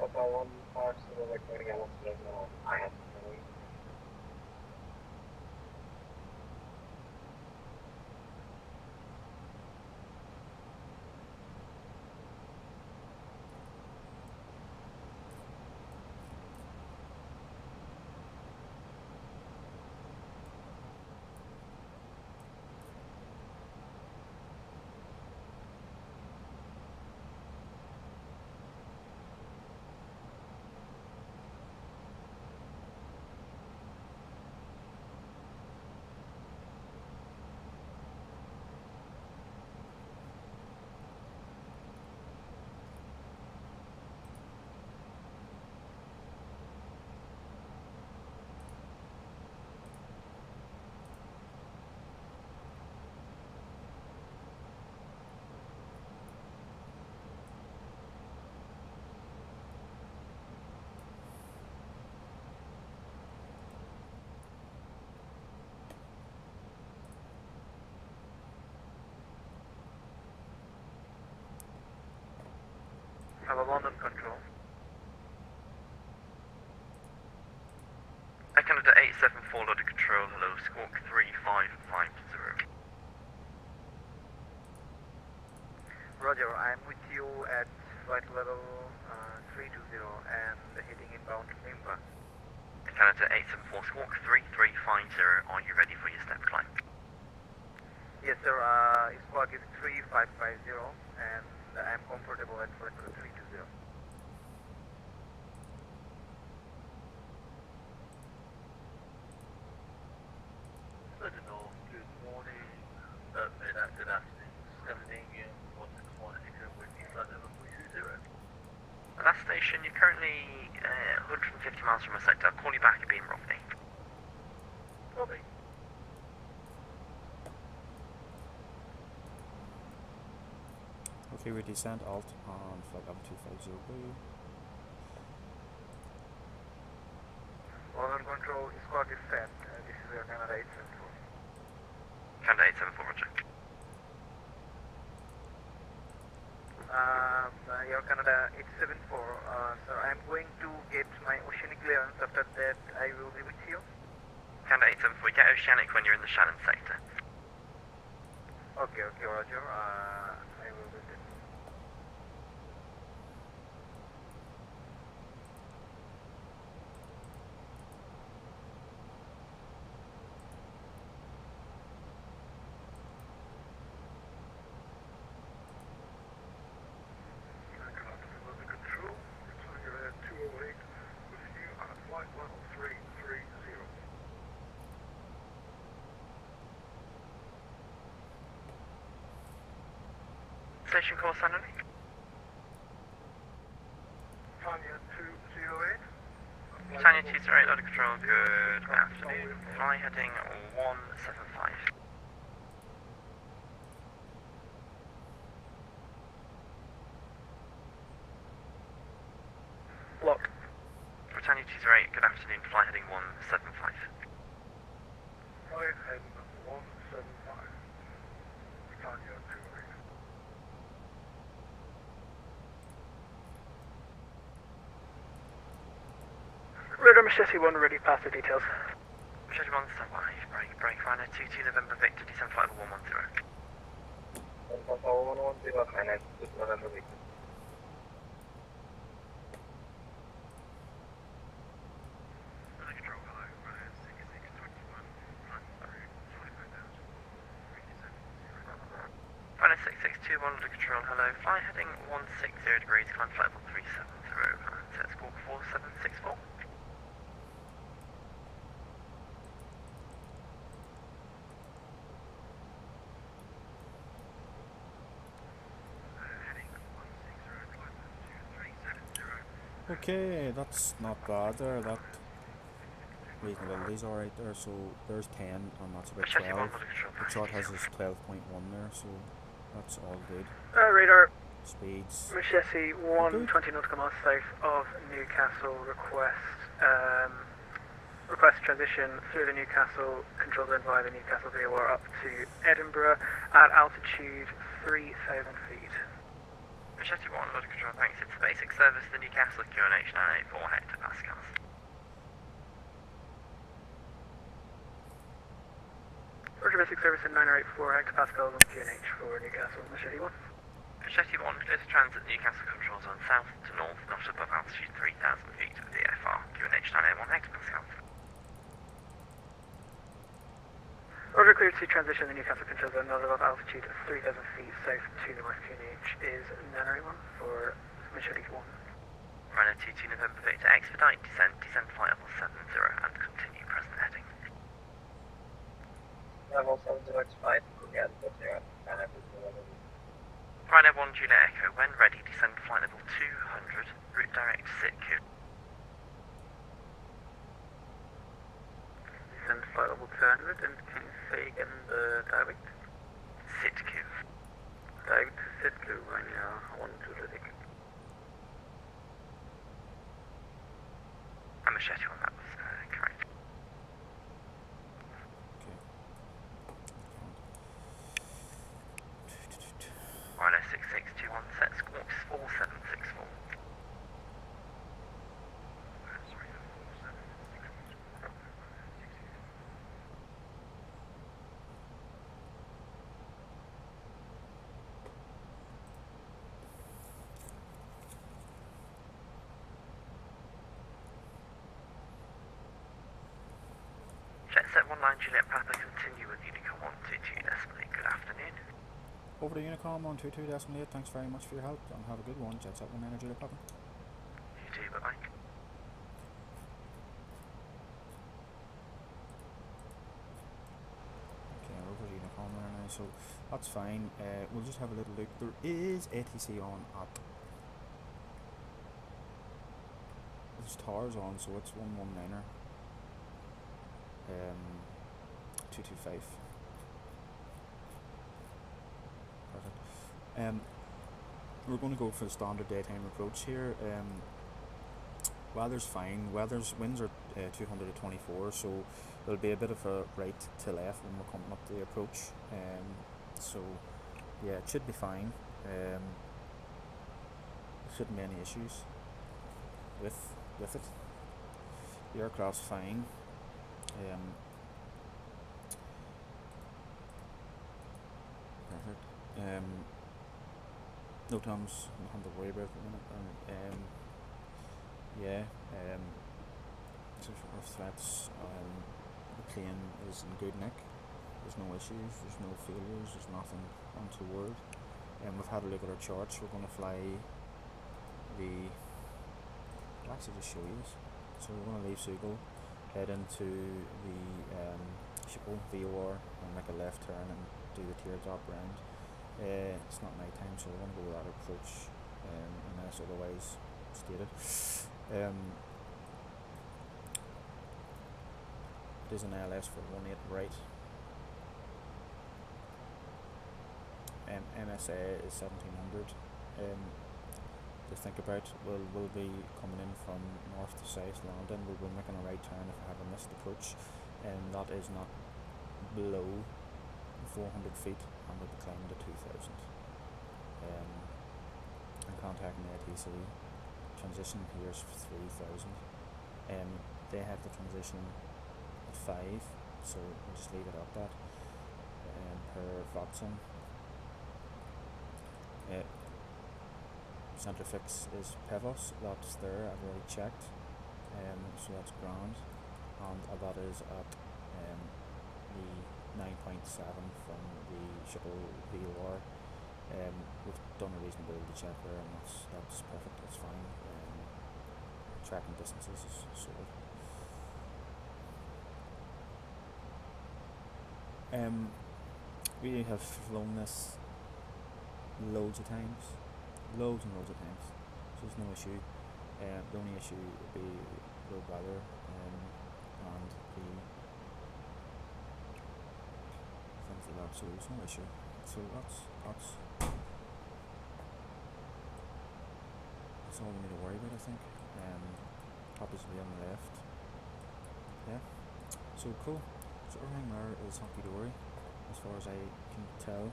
Papa 150, vectoring Amsterdam, I have
Hello, London Control. Canada 874 loaded control, hello, squawk 3550.
Roger, I'm with you at flight level 320 and heading inbound to Limba.
Canada 874, squawk 3350, are you ready for your step climb?
Yes sir, squawk is 3550 and I'm comfortable at flight level 320.
Good morning, good afternoon, 7 a.m. What's the quantity with you, flight level 320?
Last station, you're currently 150 miles from a sector. I'll call you back at being Rodney.
Robbie.
Clear descent, alt on flight level 250 blue.
All on control, squad descent. This is Air Canada 874.
Canada 874, roger.
Air Canada 874. So I'm going to get my oceanic clearance. After that, I will be with you.
Canada 874, get oceanic when you're in the Shannon sector.
Okay, roger. I will do this.
Station course, Anthony.
Tanya 208.
Tanya 208, under control, good afternoon. Fly heading 175.
Lock.
Britannia 208, good afternoon. Fly heading 175.
Flight heading 175. Tanya 208.
Radar Machete 1, ready, pass the details.
Machete 1, standby. Break, Ryanair 22 November Victor, descend flight level 110.
Papa 110, Ryanair 22 November Victor.
Ryanair 6621, under control, hello. Fly heading 160 degrees, climb flight level 370, and set squawk 4764.
Okay, that's not bad there. That reasonability's alright there. So there's 10 and that's about 12. The chart has this 12.1 there, so that's all good.
Radar
Speeds.
Machete 120 nautical miles south of Newcastle. Request transition through the Newcastle control zone via the Newcastle VOR up to Edinburgh at altitude 3,000 feet.
Machete 1, under control, thanks. It's the basic service, the Newcastle QNH 984 hectopascals.
Roger, basic service in 984 hectopascals on QNH for Newcastle. Machete 1.
Machete 1, clear to transit Newcastle control zone south to north, not above altitude 3,000 feet of the FR, QNH 981 hectopascals.
Roger, cleared to transition the Newcastle control zone not above altitude 3,000 feet south to north. QNH is 981 for Machete 1.
Ryanair 22 November Victor, expedite descent flight level 70 and continue present heading.
Level 70 expired, again, but here, Ryanair 22 November Victor.
Ryanair 1 Juliet Echo, when ready, descend flight level 200, route direct Sitku.
Descend flight level 200, and can you say again the direct?
Sitku.
Direct to Sitku when you're on to the ticket.
And Machete 1, that was correct. Ryanair 6621, set squawks 4764. Set 19 Juliet Papa, continue with Unicom 122 Decimal 8. Good afternoon.
Over to Unicom 122.8, thanks very much for your help and have a good one. Jet Set 19 Juliet Papa.
You too, bye bye.
Okay, over to Unicom there now, so that's fine. We'll just have a little look. There is ATC on at. There's towers on, so it's 119er. 225. Perfect. we're going to go for the standard daytime approach here. Weather's fine. Winds are 224, so there'll be a bit of a right to left when we're coming up to the approach. So yeah, it should be fine. There shouldn't be any issues with it. The aircraft's fine. Perfect. No times, nothing to worry about at the minute. So for our threats, the plane is in good nick. There's no issues, there's no failures, there's nothing untoward. We've had a look at our charts. We're going to fly I'll actually just show you this. So we're going to leave Sugal, head into the Schiphol VOR and make a left turn and do the teardrop round. It's not night time, so we're going to go with that approach unless otherwise stated. It is an LS for 18 right. MSA is 1700. To think about, we'll be coming in from north to south London. We'll be making a right turn if I have a missed approach, and that is not below 400 feet, and we'll be climbing to 2000. I'm contacting the ATC. Transition here is 3000. They have the transition at 5, so we'll just leave it at that. Per Vatsim. Centre fix is Pevos, that's there, I've already checked, so that's grand, and that is at the 9.7 from the Schiphol VOR. We've done a reasonability check there, and that's perfect, that's fine. Tracking distances is sorted. We have flown this loads of times, so there's no issue. The only issue would be low weather and the things like that, so there's no issue. So that's all we need to worry about, I think. Copies will be on the left. Yeah, so cool. So everything there is hunky-dory as far as I can tell.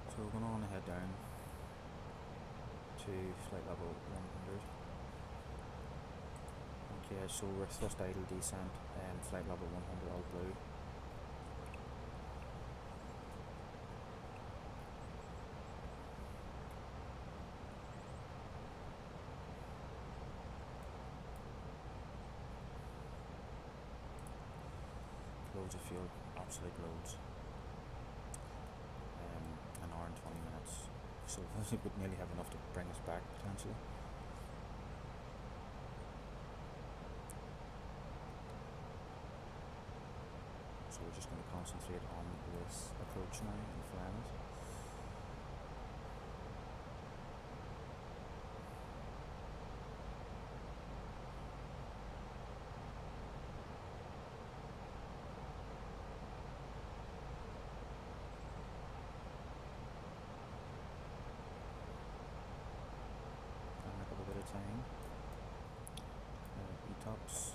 So we're going to head down to flight level 100. Okay, so we're thrust idle descent and flight level 100 all blue. Loads of fuel, absolute loads. An hour and 20 minutes, so I think we'd nearly have enough to bring us back potentially. So we're just going to concentrate on this approach now and flying it. Time. E-tops.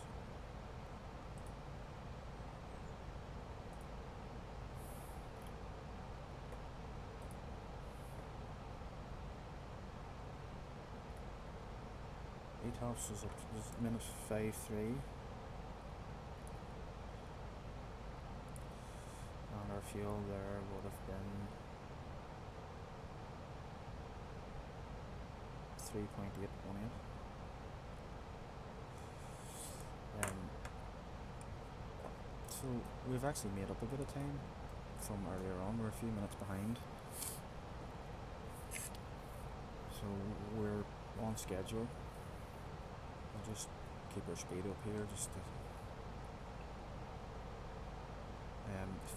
E-tops is at minute 5.3. And our fuel there would have been 3.818. So we've actually made up a bit of time from earlier on. We're a few minutes behind, so we're on schedule. We'll just keep our speed up here just to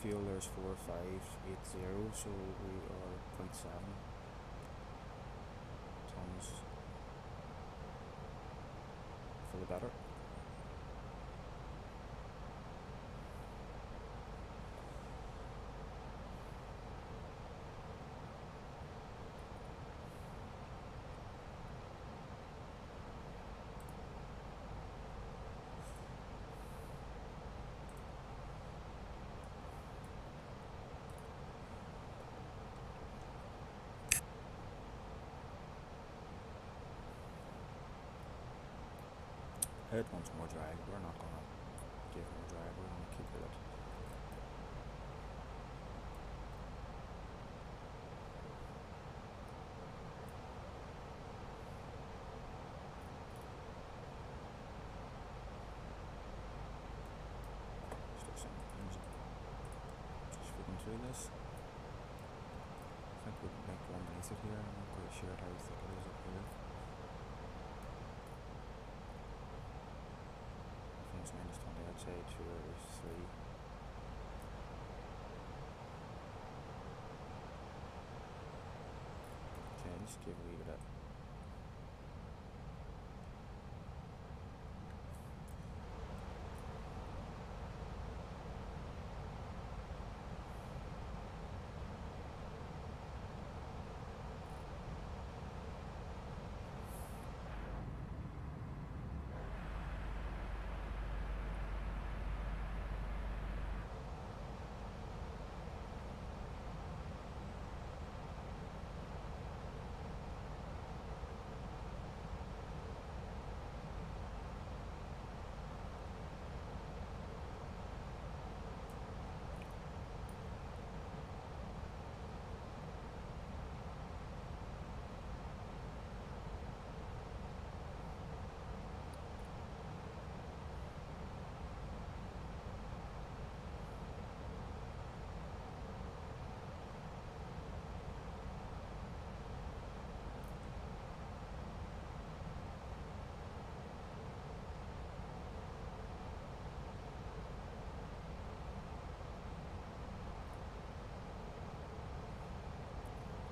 Fuel there's 4580, so we are 0.7 tons for the better. It wants more drag. We're not gonna give him drag. We're gonna keep it. Just flipping through this. I think we can make one underneath it here. I'm not quite sure how thick it is up here. Minus 20, I'd say 2 or 3. Okay, just give a wee bit of.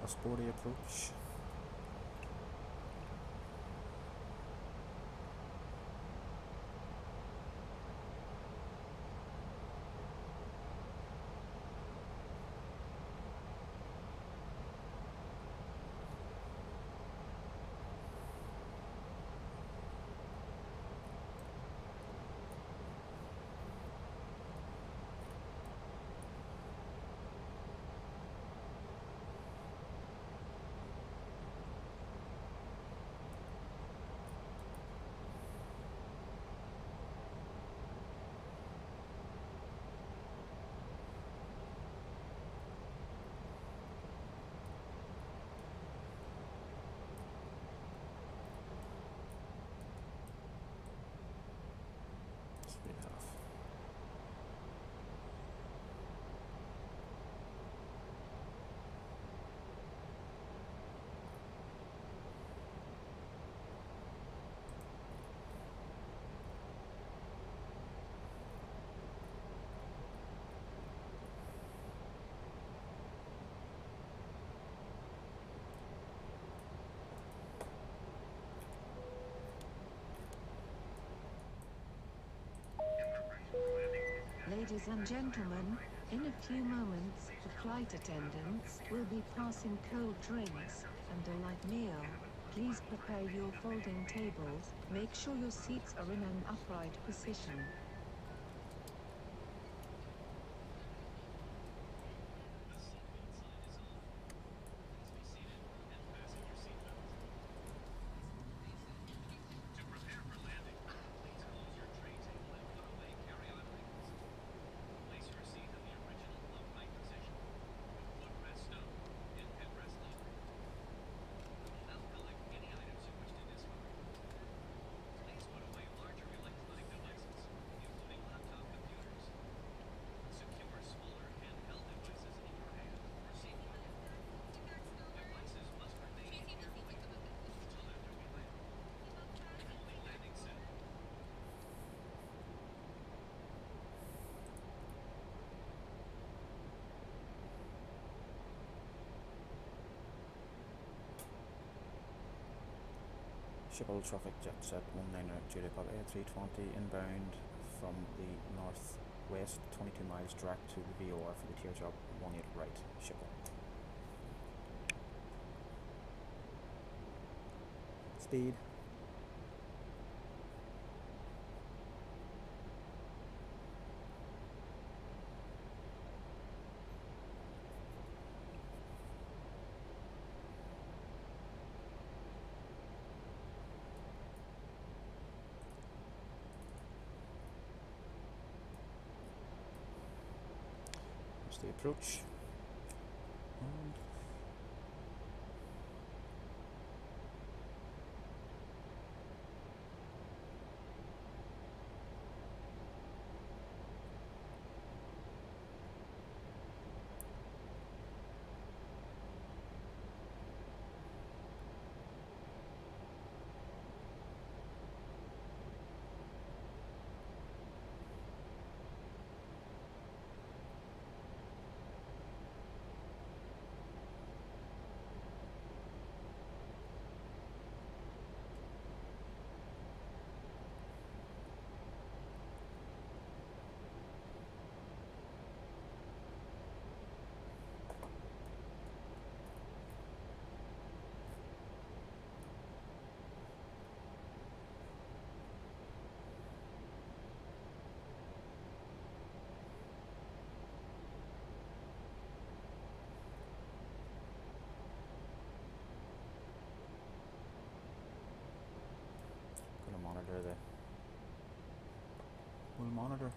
A sporty approach.
Ladies and gentlemen, in a few moments, the flight attendants will be passing cold drinks and a light meal. Please prepare your folding tables. Make sure your seats are in an upright position.
Schiphol traffic JetSat 19 Juliet Papa A320 inbound from the northwest 22 miles direct to the VOR for the teardrop 18 right, Schiphol. Speed. That's the approach. And gonna monitor the. We'll monitor.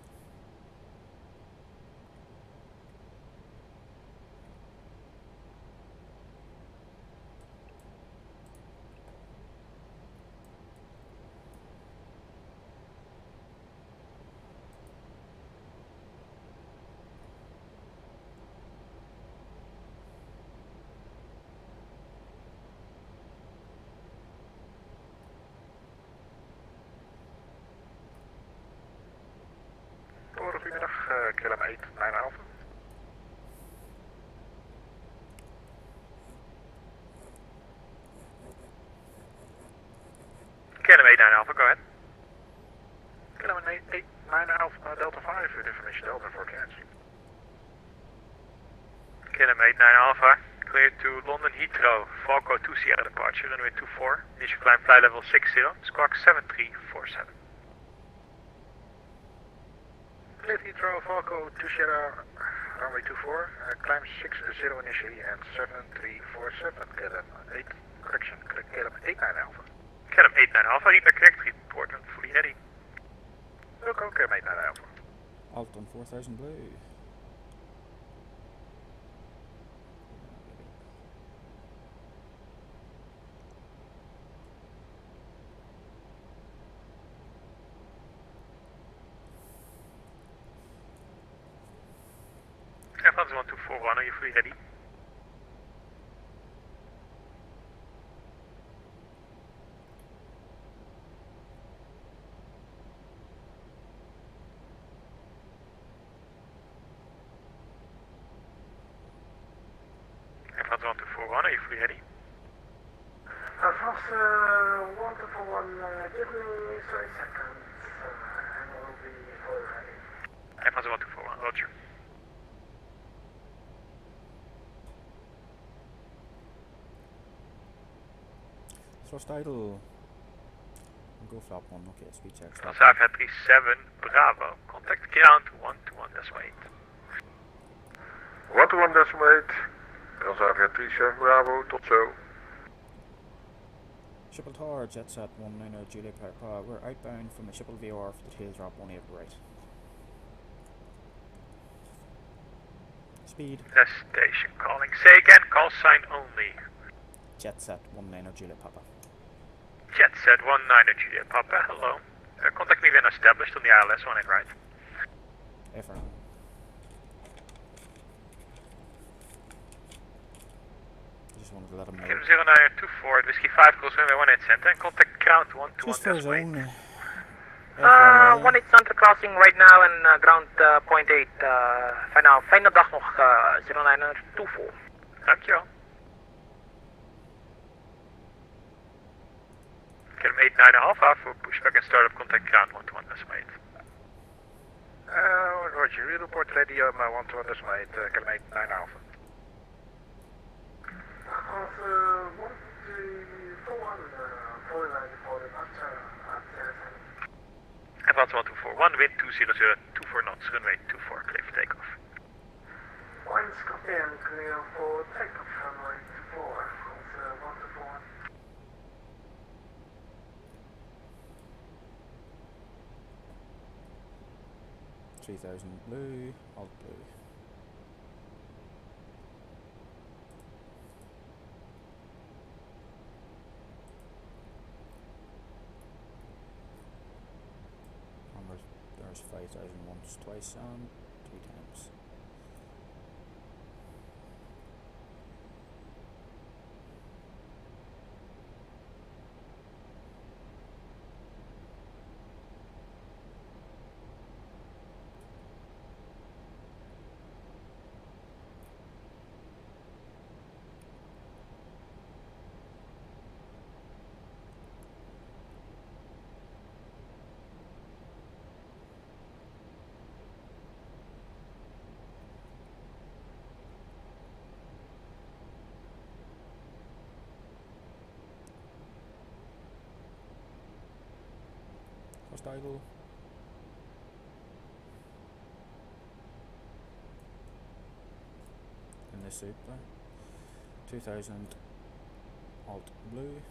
Goedemiddag, KLM 8, 9 Alpha. KLM 8, 9 Alpha, go ahead. KLM 8, 9 Alpha, Delta 5, with information Delta for catch. KLM 8, 9 Alpha, clear to London Heathrow, Falco 2 Sierra departure, runway 24, initial climb flight level 60, squawk 7347. Clear Heathrow, Falco 2 Sierra, runway 24, climb 60 initially and 7347, KLM 8, correction, KLM 8, 9 Alpha. KLM 8, 9 Alpha, read the correct report and fully ready. Look, okay, KLM 8, 9 Alpha.
Alton 4000 blue.
Air France 1241, are you fully ready? Air France 1241, are you fully ready?
Air France 1241, give me 30 seconds and we'll be fully ready.
Air France 1241, roger.
Thrust idle. Go flap 1, okay, speed check.
Transavia 37, Bravo. Contact ground 121.8. 121.8. Transavia 37, Bravo, tot zo.
Schiphol Tower, JetSat 19 Juliet Papa. We're outbound from the Schiphol VOR for the tail drop 18 right. Speed.
Destination calling. Say again, call sign only.
JetSat 19 Juliet Papa.
JetSat 19 Juliet Papa, hello. Contact me when established on the ILS 18 right.
Ever. Just wanted to let him know.
Kim 0924, Whiskey 5 calls runway 18 center and contact ground 121.8.
Just for his own.
18 center crossing right now and ground 0.8. Fijne dag nog,
KLM 8 9.5 for pushback and startup contact ground 121 decimal 8. Roger, real report ready on 121 decimal 8, KLM 8 9 Alpha. Advance 1241, wind 200, 24 knots, runway 24, clear for takeoff.
Wind copy and clear for takeoff, runway 24, France 121.
3000 blue, alt blue. And there's 5000 once, twice, and 3 times. First idle. In this super. 2000 alt blue.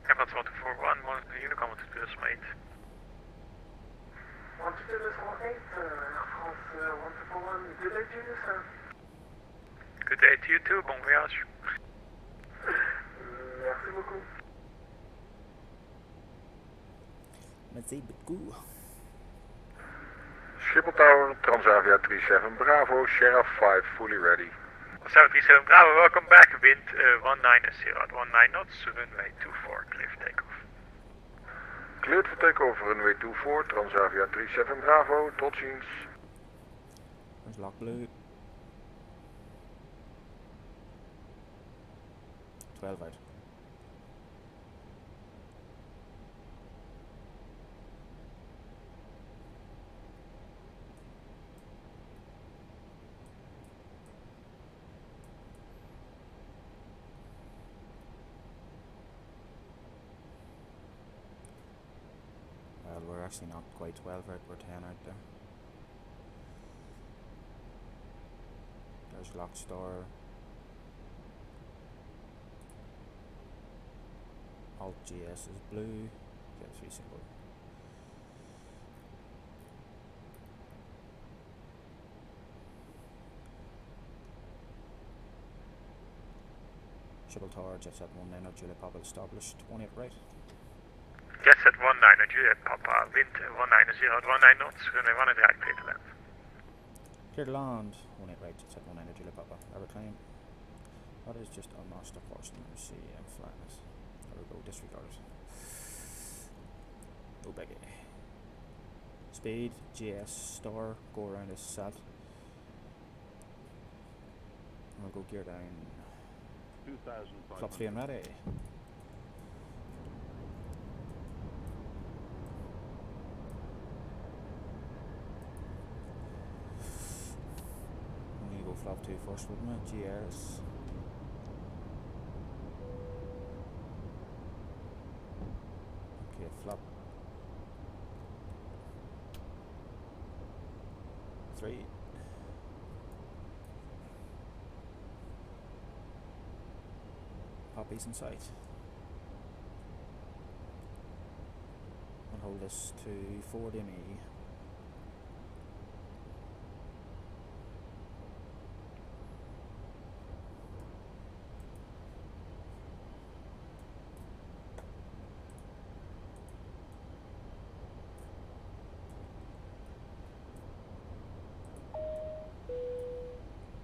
Advance 1241, Unicom 12 decimal 8.
122 decimal 8, France 121, good day to you, sir.
Good day to you too, bon voyage.
Merci beaucoup.
Merci beaucoup.
Schiphol Tower, Transavia 37 Bravo, Sheriff 5, fully ready. Transavia 37 Bravo, welcome back, wind 19 at 19 knots, runway 24, clear for takeoff. Cleared for takeoff, runway 24, Transavia 37 Bravo, tot ziens.
There's lock blue. 12 out. Well, we're actually not quite 12 out, we're 10 out there. There's lock star. Alt GS is blue. Get 3 symbol. Schiphol Tower, jet set 19, Juliet Papa established, 18 right.
Jet set 19, Juliet Papa, wind 190 at 19 knots, runway 1 and right, clear to land.
Clear to land, 18 right, jet set 19, Juliet Papa, aeroplane. That is just a master portion, let me see, flatness. There we go, disregard it. No biggie. Speed, GS, star, go around is set. I'll go gear down.
2,500.
Flop 3 and ready. I'm gonna go flop 2 first, wouldn't it? GS. Okay, flop 3. Poppies in sight. hold this to forward ME.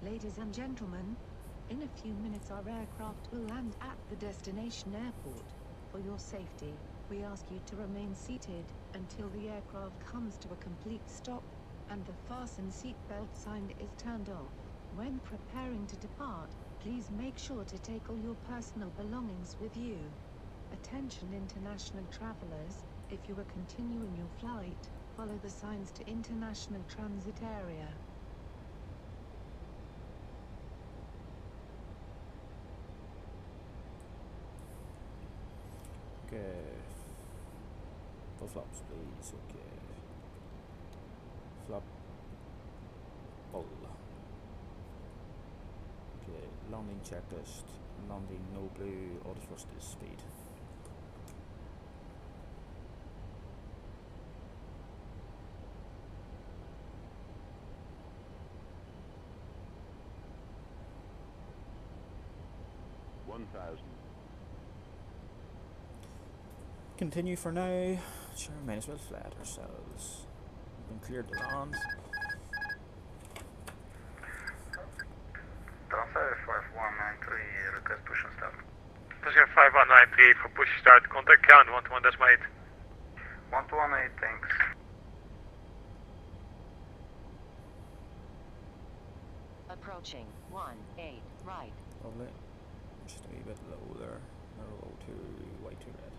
Ladies and gentlemen, in a few minutes our aircraft will land at the destination airport. For your safety, we ask you to remain seated until the aircraft comes to a complete stop and the fasten seatbelt sign is turned off. When preparing to depart, please make sure to take all your personal belongings with you. Attention international travelers, if you are continuing your flight, follow the signs to International Transit Area.
Okay. Full flaps, please. Okay. Flap. Pull. Okay. Landing checklist. Landing no blue. Auto thrust is speed. Continue for now. Sure, might as well flat ourselves. We've been cleared to land.
Transfer 5193, request push and start.
Passenger 5193 for push start. Contact count 121.8.
118, thanks.
Approaching 18 right.
Lovely. Just a wee bit low there. Or low to white to red.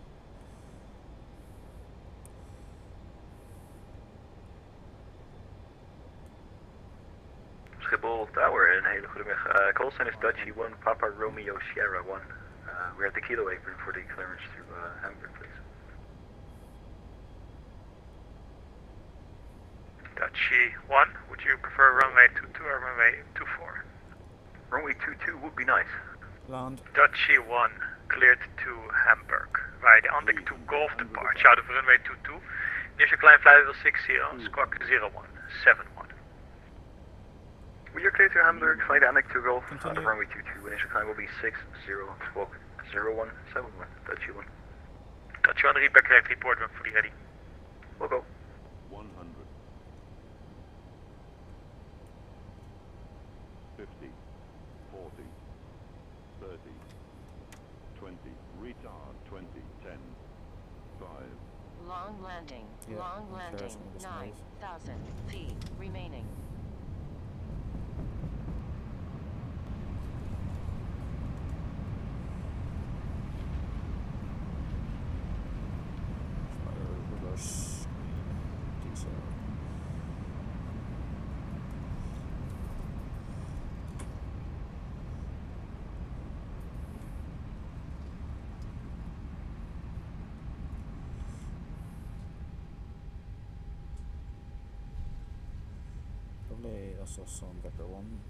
Schiphol Tower, een hele goede weg. Call sign is Dutchy 1, Papa Romeo Sierra 1. We're at the kilo apron for the clearance to Hamburg, please.
Dutchy 1, would you prefer runway 22 or runway 24?
Runway 22 would be nice.
Land.
Dutchy 1, cleared to Hamburg. Via the Andic to Golf departure out of runway 22. Initial climb flight level 60, squawk 0171.
We are clear to Hamburg, flight Andic to Golf, out
Continue.
of runway 22. Initial climb will be 60, squawk 0171, Dutchy 1.
Dutchy 1, read back correct report when fully ready.
We'll go.
100. 50. 40. 30. 20. Retard 20. 10. 5.
Long landing.
Yeah,
Long
okay,
landing.
that's what it is.
9,000 feet remaining.
Reverse. Diesel. Lovely, that's us on Vector 1.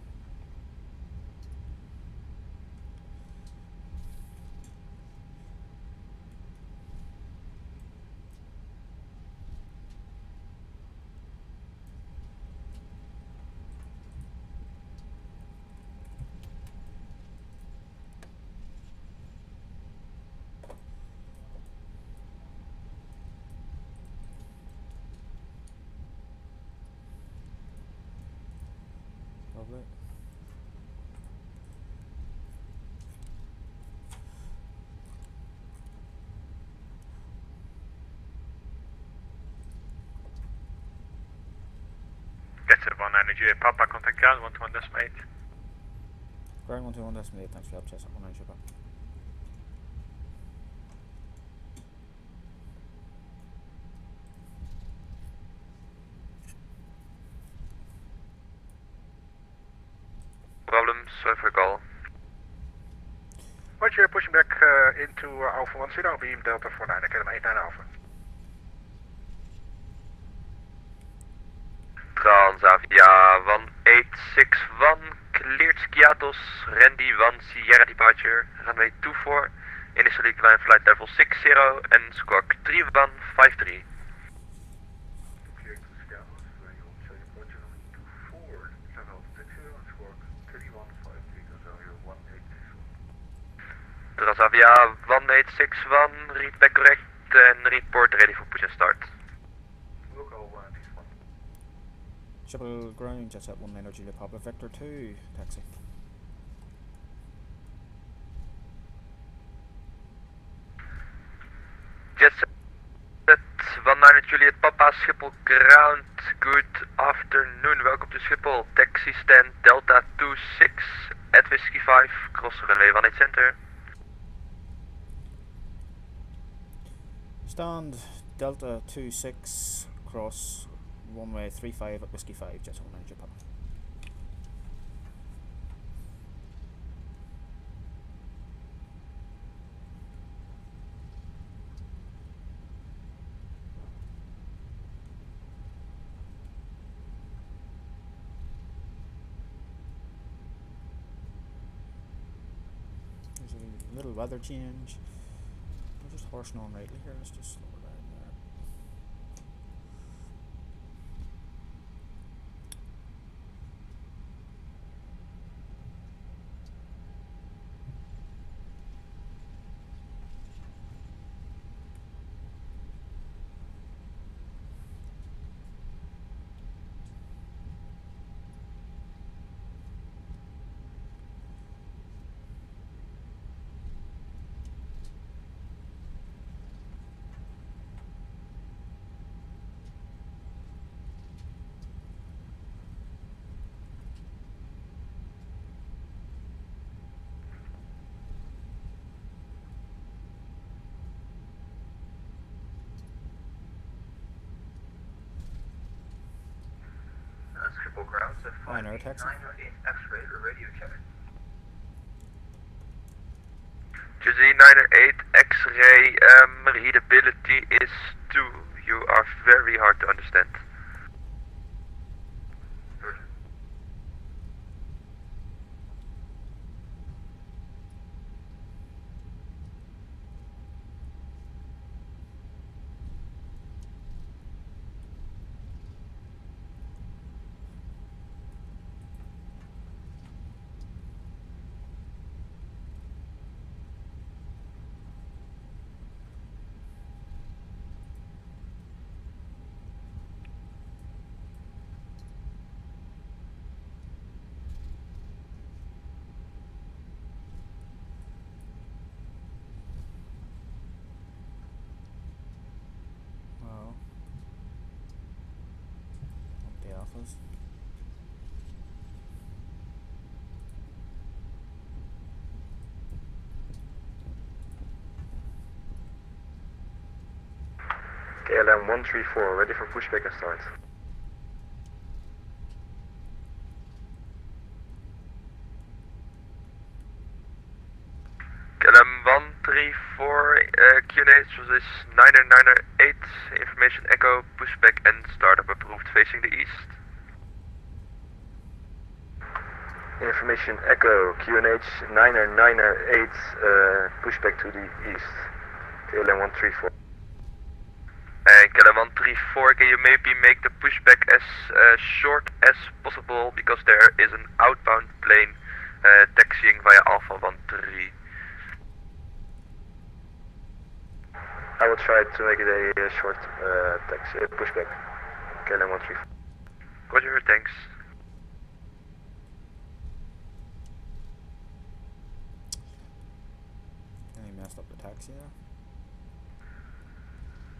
Lovely.
Get to the 19 Papa, contact ground 121.8.
Ground 121.8, thanks for your help, Chess 19 Japan.
Problems, for call.
Roger, pushing back into Alpha 10, beam Delta 49, Academy 89 Alpha.
Transavia 1861, cleared Skiatos, Randy 1, Sierra departure, runway 24, initially climb flight level 60 and squawk 3153. Transavia 1861, read back correct and report ready for push and start.
We'll go this one.
Triple ground, Jetset 19 Juliet Papa Vector 2, taxi.
Jetset 19 Juliet Papa, Schiphol ground, good afternoon, welcome to Schiphol, taxi stand Delta 26 at Whiskey 5, cross runway 18 center.
Stand Delta 26, cross runway 35 at Whiskey 5, Jetset 19 Juliet Papa. There's a little weather change. We're just horsing on rightly here. Let's just slow it down there.
Schiphol ground, so
Fine, our taxi.
908 X-ray radio check.
Jersey 908 X-ray, readability is 2, you are very hard to understand.
Wow. Empty alphas.
KLM 134, ready for pushback and start.
KLM 134, QNH is 998, information echo, pushback and startup approved facing the east.
Information echo, QNH 998, pushback to the east. KLM 134.
And KLM 134, can you maybe make the pushback as short as possible because there is an outbound plane taxiing via Alpha 13.
I will try to make it a short taxi pushback. KLM 134.
Roger, thanks.
And he messed up the taxi there.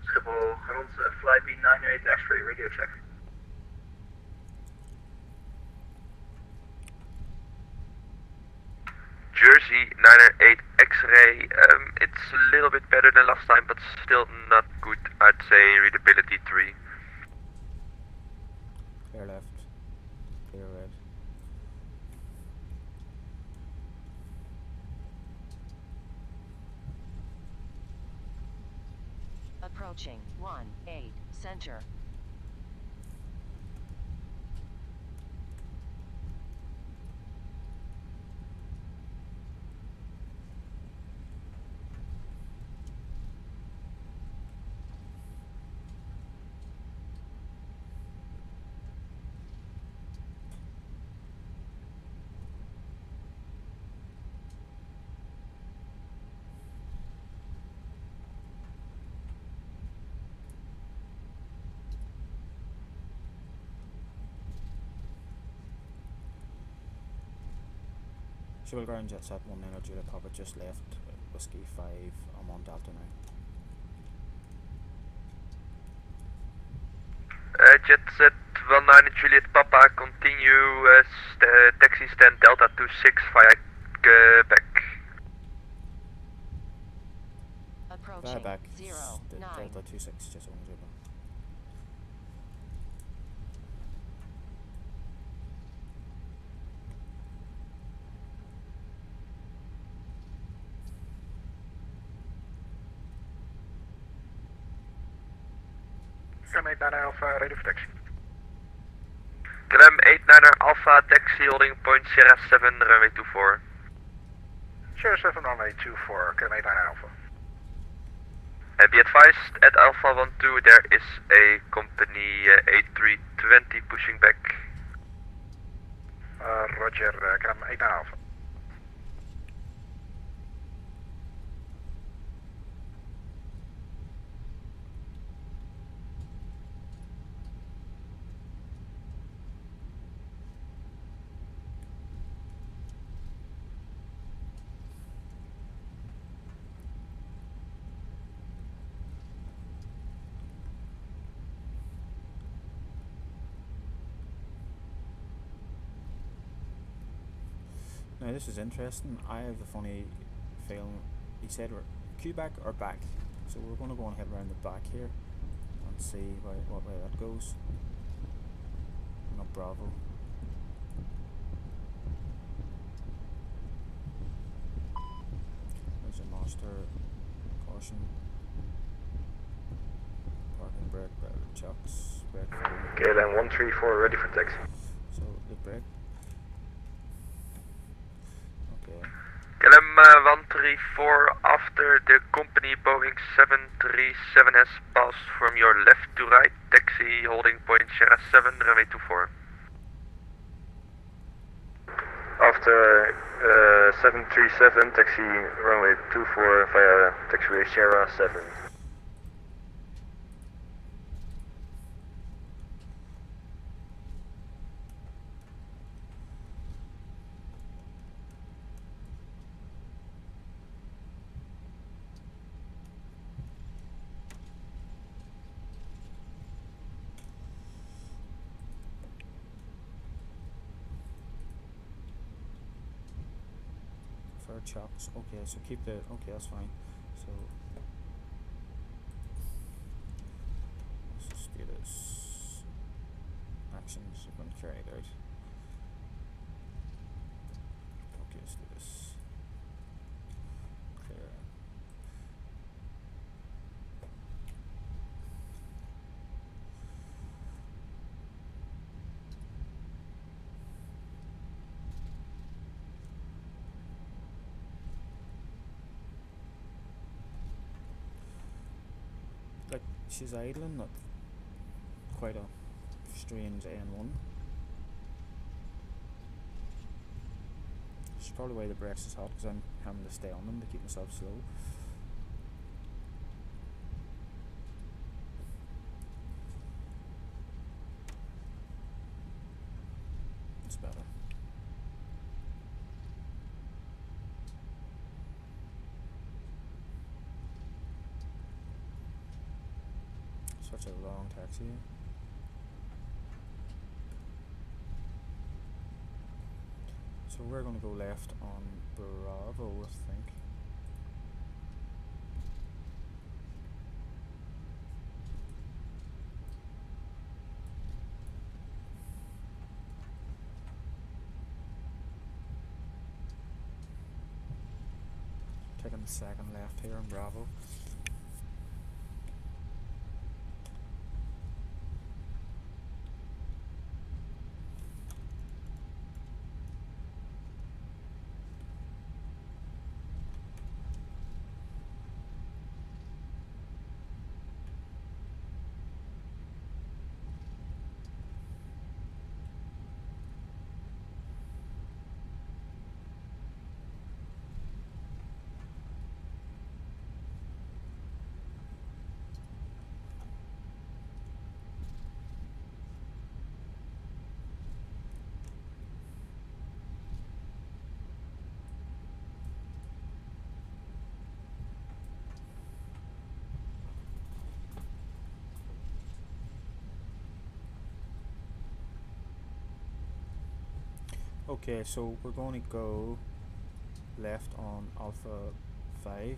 Schiphol ground, flight B908 X-ray radio check.
Jersey 908 X-ray, it's a little bit better than last time, but still not good. I'd say readability 3.
Clear left. Clear red.
Approaching 18 center.
Civil ground jets at 19 Juliet Papa just left Whiskey 5. I'm on Delta now.
Jet set 19 Juliet Papa, continue taxi stand Delta 26 via Quebec.
Approaching
Back.
0, 9.
Delta 26 just on Juba.
Clam 89 Alpha, ready for taxi.
Clam 89er Alpha, taxi holding point Sierra 7, runway 24.
Sierra 7, runway 24, Clam 89 Alpha.
Be advised, at Alpha 12 there is a company A320 pushing back.
Roger, Clam 89 Alpha.
Now this is interesting. I have a funny feeling. He said we're Quebec or back, so we're going to go and head around the back here and see what way that goes. Not Bravo. There's a master caution. Parking brake, chucks, brake.
KLM 134 ready for taxi.
So the brake.
KLM 134, after the company Boeing 737 has passed from your left to right, taxi holding point Sierra 7, runway 24.
After 737, taxi runway 24 via taxiway Sierra 7.
Chucks. Okay, so keep the. Okay, that's fine. So let's just do this. Actions are going to carry it out. Okay, let's do this. Clear. Like, she's idling at quite a strange N1. It's probably why the brakes is hot, because I'm having to stay on them to keep myself slow. It's better. Such a long taxi. So we're going to go left on Bravo, I think. Taking the second left here on Bravo. Okay, so we're going to go left on Alpha 5.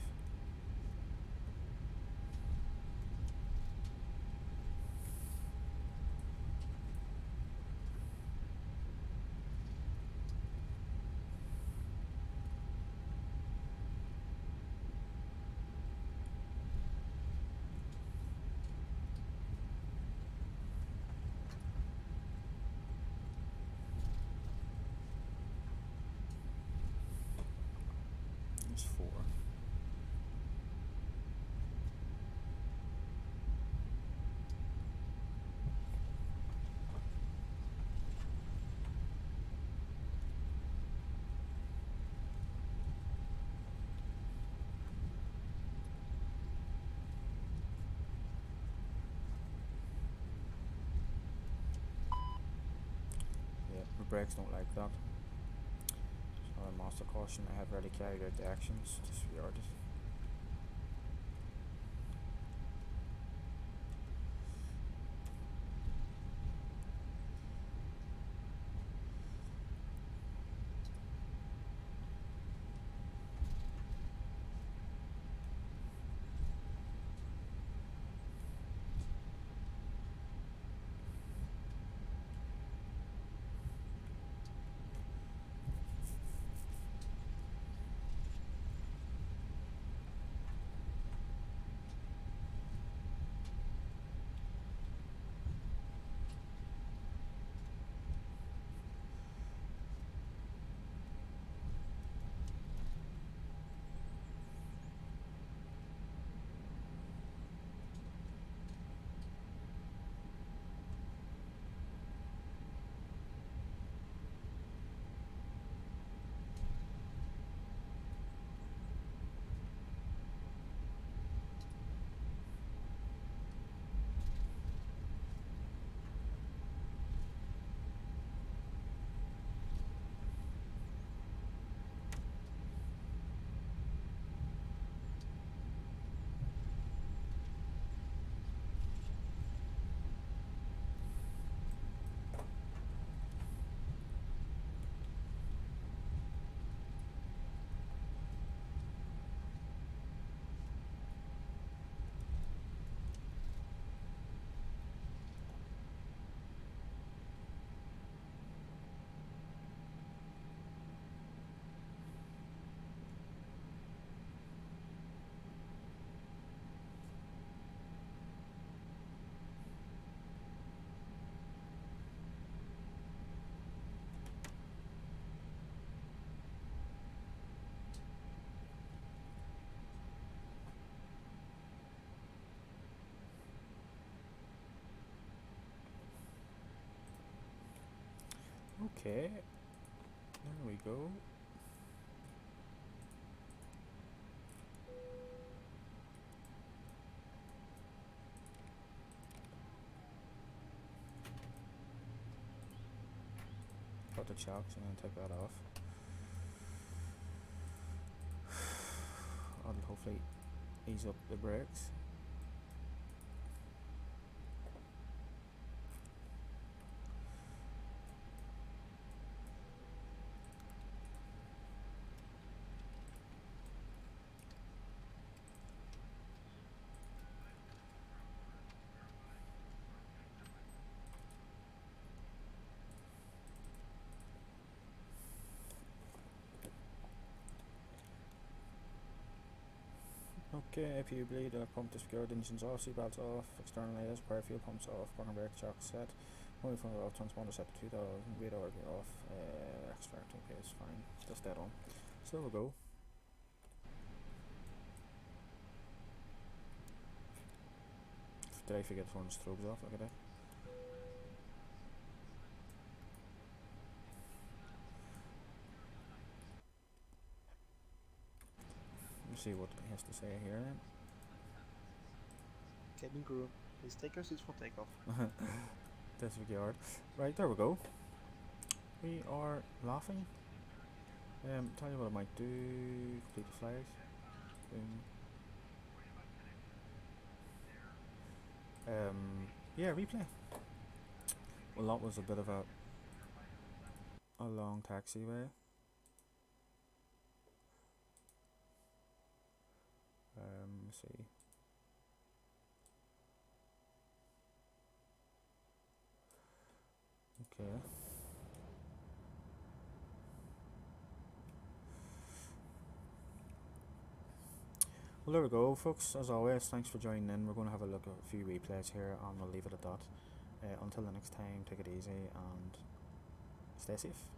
There's 4. Yeah, the brakes don't like that. So master caution, I have already carried out the actions, disregard it. Okay, there we go. Got the chocks and then take that off. I'll hopefully ease up the brakes. Okay, if you bleed, pump to secure, engines off, seatbelts off, external layers, prior fuel pumps off, parking brake shock set, moving from the off, transponder set to 2000, radar off, extract, okay, it's fine, just that on. So we'll go. Did I forget to turn the strobes off? Look at that. Let's see what he has to say here then.
Cabin crew, please take your seats for takeoff.
That's really hard. Right, there we go. We are laughing. Tell you what I might do. Complete the flight. Yeah, replay. Well, that was a bit of a along taxiway. Let's see. Okay. Well, there we go, folks. As always, thanks for joining in. We're going to have a look at a few replays here, and we'll leave it at that. Until the next time, take it easy and stay safe.